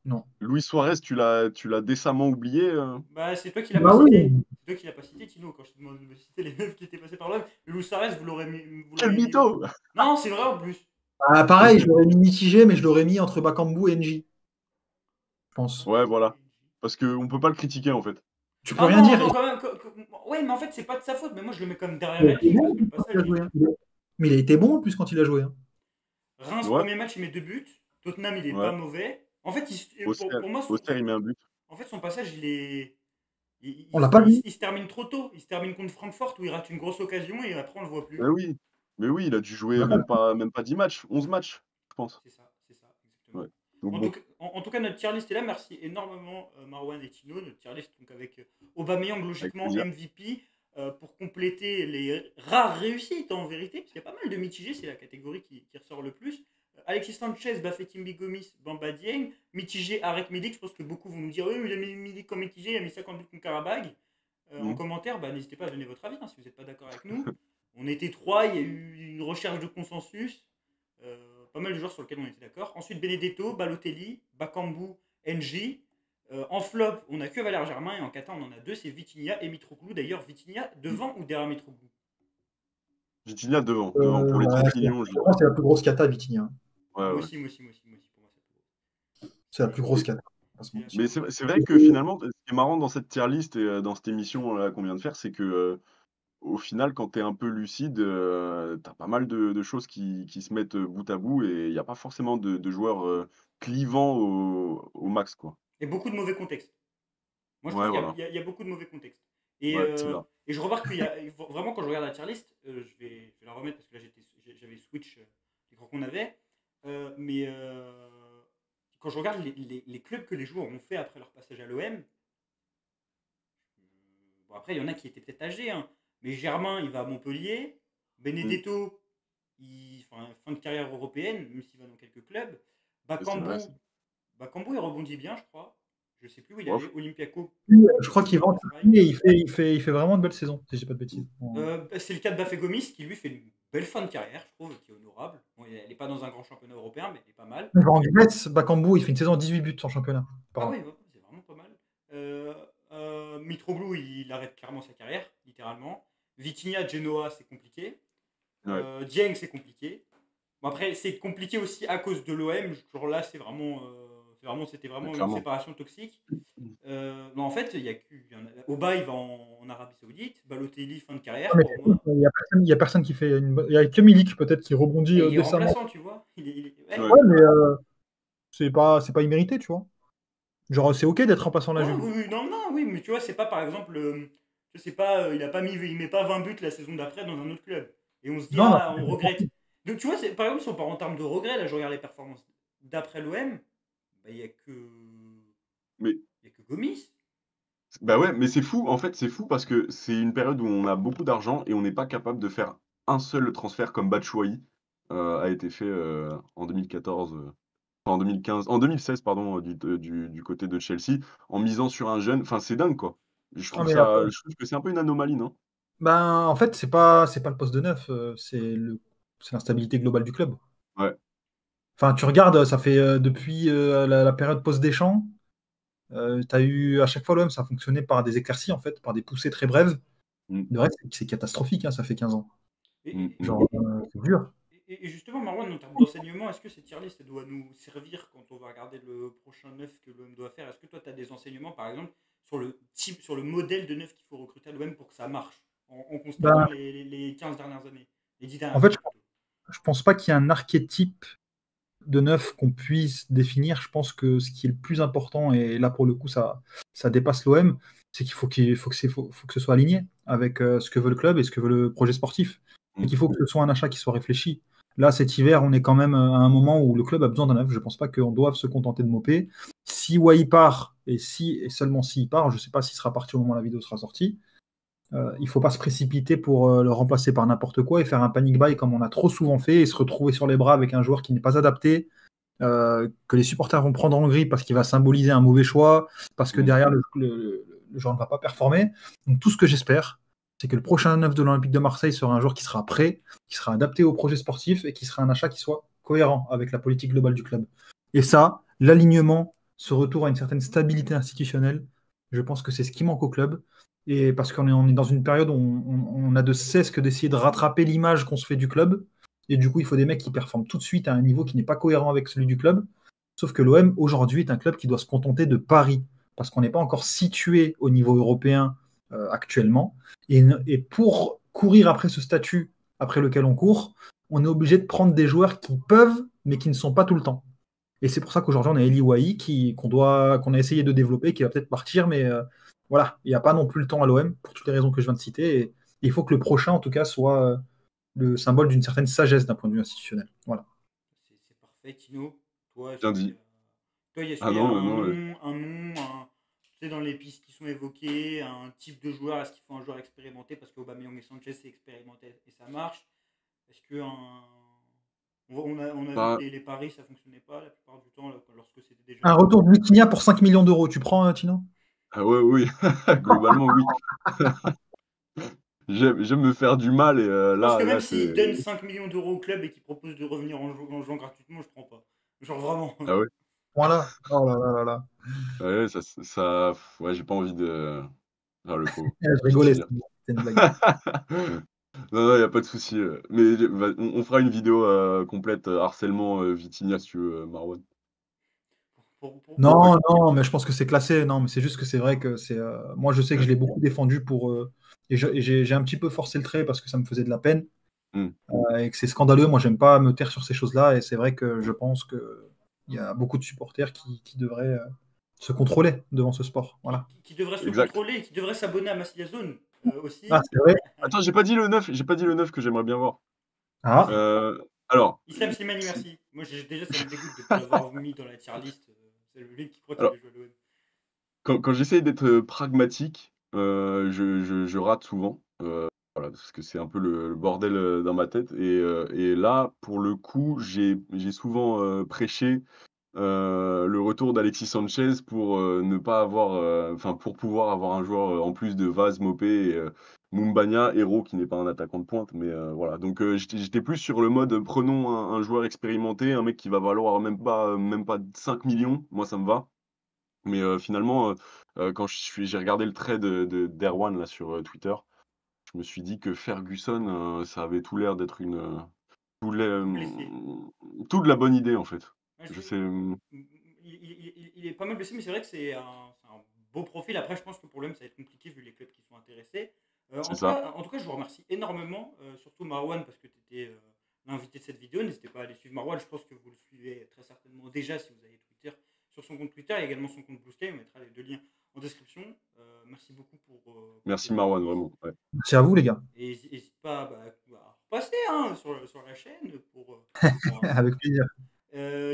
Non. Luis Suarez, tu l'as décemment oublié. Bah, c'est toi qui l'as pas Bah cité. oui. C'est toi qui l'as pas cité, Tino, quand je te demande de citer les meufs qui étaient passés par l'OM. Le Luis Suarez, vous Quel l'auriez mis où? mytho! Non, c'est vrai en plus. Ah, pareil, je l'aurais mis mitigé, mais je l'aurais mis entre Bakambu et NJ, je pense. Ouais, voilà. Parce qu'on peut pas le critiquer en fait. Tu peux Ah rien non, dire. non, quand même. Ouais, mais en fait, c'est pas de sa faute. Mais moi, je le mets comme derrière Il a été NJ parce bon que le quand il passage, a joué, hein. Mais il a été bon en plus quand il a joué, hein. Reims, Ouais, premier match, il met 2 buts. Tottenham, il est pas ouais. mauvais. En fait, Auxerre, pour moi, Auxerre, il met un but. en fait, son passage, il est. On l'a pas vu. Il se termine trop tôt. Il se termine contre Francfort où il rate une grosse occasion et après, on le voit Mais plus. oui. Mais oui, il a dû jouer même pas 10 matchs, 11 matchs, je pense. C'est ça, exactement. Ouais. Donc bon, En tout cas, notre tier list est là. Merci énormément, Marwan et Tino. Notre tier list, donc avec Aubameyang, avec logiquement plaisir. MVP, pour compléter les rares réussites en vérité, parce qu'il y a pas mal de mitigés, c'est la catégorie qui ressort le plus. Alexis Sanchez, Bafetimbi Gomis, Bamba Dieng. Mitigé, Arek Milik. Je pense que beaucoup vont nous dire oui, il a mis Milik comme mitigé, il a mis 50 buts contre Karabag. En Mmh. commentaire, n'hésitez pas à donner votre avis si vous n'êtes pas d'accord avec nous. On était trois, il y a eu une recherche de consensus. Pas mal de joueurs sur lesquels on était d'accord. Ensuite, Benedetto, Balotelli, Bakambu, NJ. En flop, on n'a que Valère Germain et en kata, on en a deux, c'est Vitinha et Mitroglou. D'ailleurs, Vitinha devant ou derrière Mitroglou? Vitinha devant pour les Ouais, 30 millions, je pour dirais. moi, c'est la plus grosse cata, Vitinha. Ouais, Moi ouais. aussi, moi aussi, moi aussi, moi aussi. Pour moi, C'est la plus grosse cata. On va se c'est la mentir. Mais plus grosse. c'est vrai que finalement, ce qui est marrant dans cette tier list et dans cette émission là qu'on vient de faire, c'est que au final, quand tu es un peu lucide, tu as pas mal de choses qui se mettent bout à bout et il n'y a pas forcément de joueurs clivants au max, quoi. Et beaucoup de mauvais contextes. Moi, je trouve Ouais, qu'il voilà. y a beaucoup de mauvais contextes. Ouais, c'est là. Et je remarque qu'il y a vraiment quand je regarde la tier list, je vais la remettre parce que là j'avais switch l'écran qu'on avait. Mais quand je regarde les clubs que les joueurs ont fait après leur passage à l'OM, bon après il y en a qui étaient peut-être âgés, hein, mais Germain il va à Montpellier, Mmh. Benedetto enfin, fin de carrière européenne, même s'il va dans quelques clubs. C'est vrai. Bakambu, Bakambu il rebondit bien, je crois. Je sais plus où il Bof. allait, Olympiaco. Je crois qu'il va en Galatasaray. Turquie et il fait vraiment de belles saisons, si je dis pas de bêtises. C'est le cas de Bafé Gomis qui lui fait une belle fin de carrière, je trouve, qui est honorable. Bon, elle n'est pas dans un grand championnat européen, mais elle est pas mal. Il va en Grèce, Bakambu, il fait une saison 18 buts en championnat. Ah oui, ouais, c'est vraiment pas mal. Mitroglou, il arrête clairement sa carrière, littéralement. Vitinha, Genoa, c'est compliqué. Ouais. Dieng, c'est compliqué. Bon, après, c'est compliqué aussi à cause de l'OM. Genre là, c'était vraiment une Clairement. séparation toxique. Non, en fait, il y a Oba, il va en Arabie Saoudite. Balotelli, fin de carrière Mais pour moi. il y a personne qui fait une. Il y a que Milik peut-être qui rebondit Et il est décemment. remplaçant, tu vois. Ouais. Ouais. Ouais, mais c'est pas immérité, tu vois. Genre, c'est ok d'être remplaçant la Ouais, Juve. oui, non, non, oui, mais tu vois, c'est pas par exemple, je sais pas, il met pas 20 buts la saison d'après dans un autre club. Et on se dit, Non, non. ah, on regrette. Donc tu vois, par exemple, si on part en termes de regret, là, je regarde les performances d'après l'OM, bah, Mais il y a que Gomis. bah ouais, mais c'est fou, en fait, c'est fou parce que c'est une période où on a beaucoup d'argent et on n'est pas capable de faire un seul transfert comme Batshuayi a été fait en 2014, en 2015, en 2016, pardon, du côté de Chelsea, en misant sur un jeune. Enfin, c'est dingue, quoi. Ah, mais après, Je trouve que c'est un peu une anomalie, non? ben, en fait, c'est pas le poste de neuf, c'est l'instabilité globale du club. Ouais. Enfin, tu regardes, ça fait depuis la période post-Deschamps, tu as eu à chaque fois l'OM, ça a fonctionné par des éclaircies, en fait, par des poussées très brèves. Mmh. Le reste, c'est catastrophique, hein, ça fait 15 ans. Mmh, mmh. Genre, c'est dur. Et justement, Marwan, en termes d'enseignement, est-ce que cette tier list elle doit nous servir quand on va regarder le prochain neuf que l'OM doit faire? Est-ce que toi, tu as des enseignements, par exemple, sur le type, sur le modèle de neuf qu'il faut recruter à l'OM pour que ça marche, en constatant Ben, les 15 dernières années, les 10 en dernières fait, années plutôt? je pense pas qu'il y ait un archétype de neuf qu'on puisse définir. Je pense que ce qui est le plus important, et là pour le coup ça dépasse l'OM, c'est faut que ce soit aligné avec ce que veut le club et ce que veut le projet sportif. Et Mmh. qu'il faut que ce soit un achat qui soit réfléchi. Là, cet hiver, on est quand même à un moment où le club a besoin d'un neuf. Je ne pense pas qu'on doive se contenter de Mopé. Si Wai part, et seulement s'il part, je ne sais pas s'il sera parti au moment où la vidéo sera sortie, il ne faut pas se précipiter pour le remplacer par n'importe quoi et faire un panic buy comme on a trop souvent fait et se retrouver sur les bras avec un joueur qui n'est pas adapté que les supporters vont prendre en grippe parce qu'il va symboliser un mauvais choix, parce que derrière, le joueur ne va pas performer. Donc tout ce que j'espère, c'est que le prochain neuf de l'Olympique de Marseille sera un joueur qui sera prêt, qui sera adapté au projet sportif et qui sera un achat qui soit cohérent avec la politique globale du club. Et ça, l'alignement, ce retour à une certaine stabilité institutionnelle, je pense que c'est ce qui manque au club. Et parce on est dans une période où on a de cesse que d'essayer de rattraper l'image qu'on se fait du club. Et du coup, il faut des mecs qui performent tout de suite à un niveau qui n'est pas cohérent avec celui du club. Sauf que l'OM, aujourd'hui, est un club qui doit se contenter de Paris, parce qu'on n'est pas encore situé au niveau européen actuellement. Et pour courir après ce statut après lequel on court, on est obligé de prendre des joueurs qui peuvent, mais qui ne sont pas tout le temps. Et c'est pour ça qu'aujourd'hui, on a Eli Wahi qu'on a essayé de développer, qui va peut-être partir, mais voilà, il n'y a pas non plus le temps à l'OM, pour toutes les raisons que je viens de citer. Et il faut que le prochain, en tout cas, soit le symbole d'une certaine sagesse d'un point de vue institutionnel. Voilà. C'est parfait, Tino. Toi, Bien dit. est-ce Ah qu'il y a non, tu sais, dans les pistes qui sont évoquées, un type de joueur, est-ce qu'il faut un joueur expérimenté parce qu'Aubameyang et Sanchez c'est expérimenté et ça marche? Est-ce que on a vu pas... que les paris ça fonctionnait pas la plupart du temps lorsque c'était des jeunes Un joueurs. retour de Vitinha pour 5 millions d'euros, tu prends, Tino? Ah ouais, oui, globalement, oui. J'aime me faire du mal et Je pense que même là, s'il c'est... donne 5 millions d'euros au club et qu'il propose de revenir en jouant gratuitement, je prends pas. Genre vraiment. Ah ouais? Voilà. Oh là là là là. Ouais, ouais, j'ai pas envie de... Ah, le pauvre. Je rigolais, Vitinha. c'était une blague. Non, non, y a pas de souci. Mais on fera une vidéo complète harcèlement Vitinha si tu veux, Marwan. Non, non, mais je pense que c'est classé. Non, mais c'est juste que c'est vrai que c'est. Moi, je sais que je l'ai beaucoup défendu pour. Et j'ai un petit peu forcé le trait parce que ça me faisait de la peine Hmm. et que c'est scandaleux. Moi, j'aime pas me taire sur ces choses-là. Et c'est vrai que je pense qu'il y a beaucoup de supporters qui devraient se contrôler devant ce sport. Voilà. Qui devrait se Exact. contrôler, qui devrait s'abonner à Massilia Zone aussi. Ah, c'est vrai. Attends, j'ai pas dit le 9, j'ai pas dit le 9 que j'aimerais bien voir. Ah, Alors, Islam Slimani, merci. Moi, déjà, ça me dégoûte de ne pas l'avoir mis dans la tier list. C'est le mec qui croit qu'il alors va jouer à l'OM. quand j'essaye d'être pragmatique, je rate souvent. Voilà, parce que c'est un peu le bordel dans ma tête. Et là, pour le coup, j'ai souvent prêché le retour d'Alexis Sanchez pour ne pas avoir, enfin pour pouvoir avoir un joueur en plus de Vaz, Mopé et Mumbagna, Héros qui n'est pas un attaquant de pointe, mais voilà. Donc j'étais plus sur le mode prenons un joueur expérimenté, un mec qui va valoir même pas 5 millions, moi ça me va. Mais finalement, quand j'ai regardé le trait d'Erwan là sur Twitter, je me suis dit que Ferguson, ça avait tout l'air d'être tout Blessé. toute la bonne idée en fait. Ouais, Je sais, il est pas mal blessé, mais c'est vrai que c'est un beau profil. Après, je pense que pour l'OM, ça va être compliqué vu les clubs qui sont intéressés. c'est ça. En tout cas, je vous remercie énormément, surtout Marwan, parce que tu étais l'invité de cette vidéo. N'hésitez pas à aller suivre Marwan. Je pense que vous le suivez très certainement déjà si vous avez Twitter sur son compte Twitter. Il y a également son compte Blue Sky. On mettra les deux liens en description. Merci beaucoup pour Merci tes Marwan, analyses. vraiment. Ouais. c'est à vous, les gars. Et n'hésite pas à repasser hein, sur la chaîne pour Avec plaisir.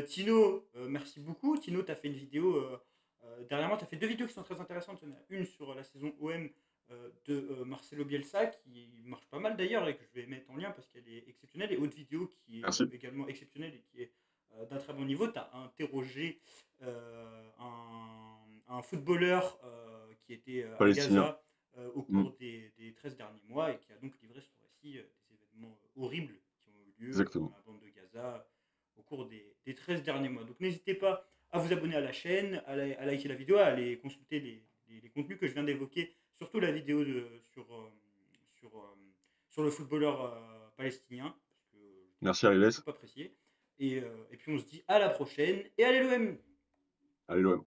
Tino, merci beaucoup. Tino, tu as fait une vidéo. Dernièrement, tu as fait deux vidéos qui sont très intéressantes. Il y en a une sur la saison OM de Marcelo Bielsa, qui marche pas mal d'ailleurs, et que je vais mettre en lien parce qu'elle est exceptionnelle. Et autre vidéo qui est Merci. également exceptionnelle et qui est d'un très bon niveau. Tu as interrogé un footballeur qui était à Palestinien. Gaza au cours des 13 derniers mois et qui a donc livré son récit des événements horribles qui ont eu lieu Exactement. dans la bande de Gaza au cours des 13 derniers mois. Donc n'hésitez pas à vous abonner à la chaîne, à liker la vidéo, à aller consulter les contenus que je viens d'évoquer, surtout la vidéo sur le footballeur palestinien, parce que Merci j'ai Ariles. beaucoup apprécié. Et puis on se dit à la prochaine, et allez l'OM! Allez l'OM.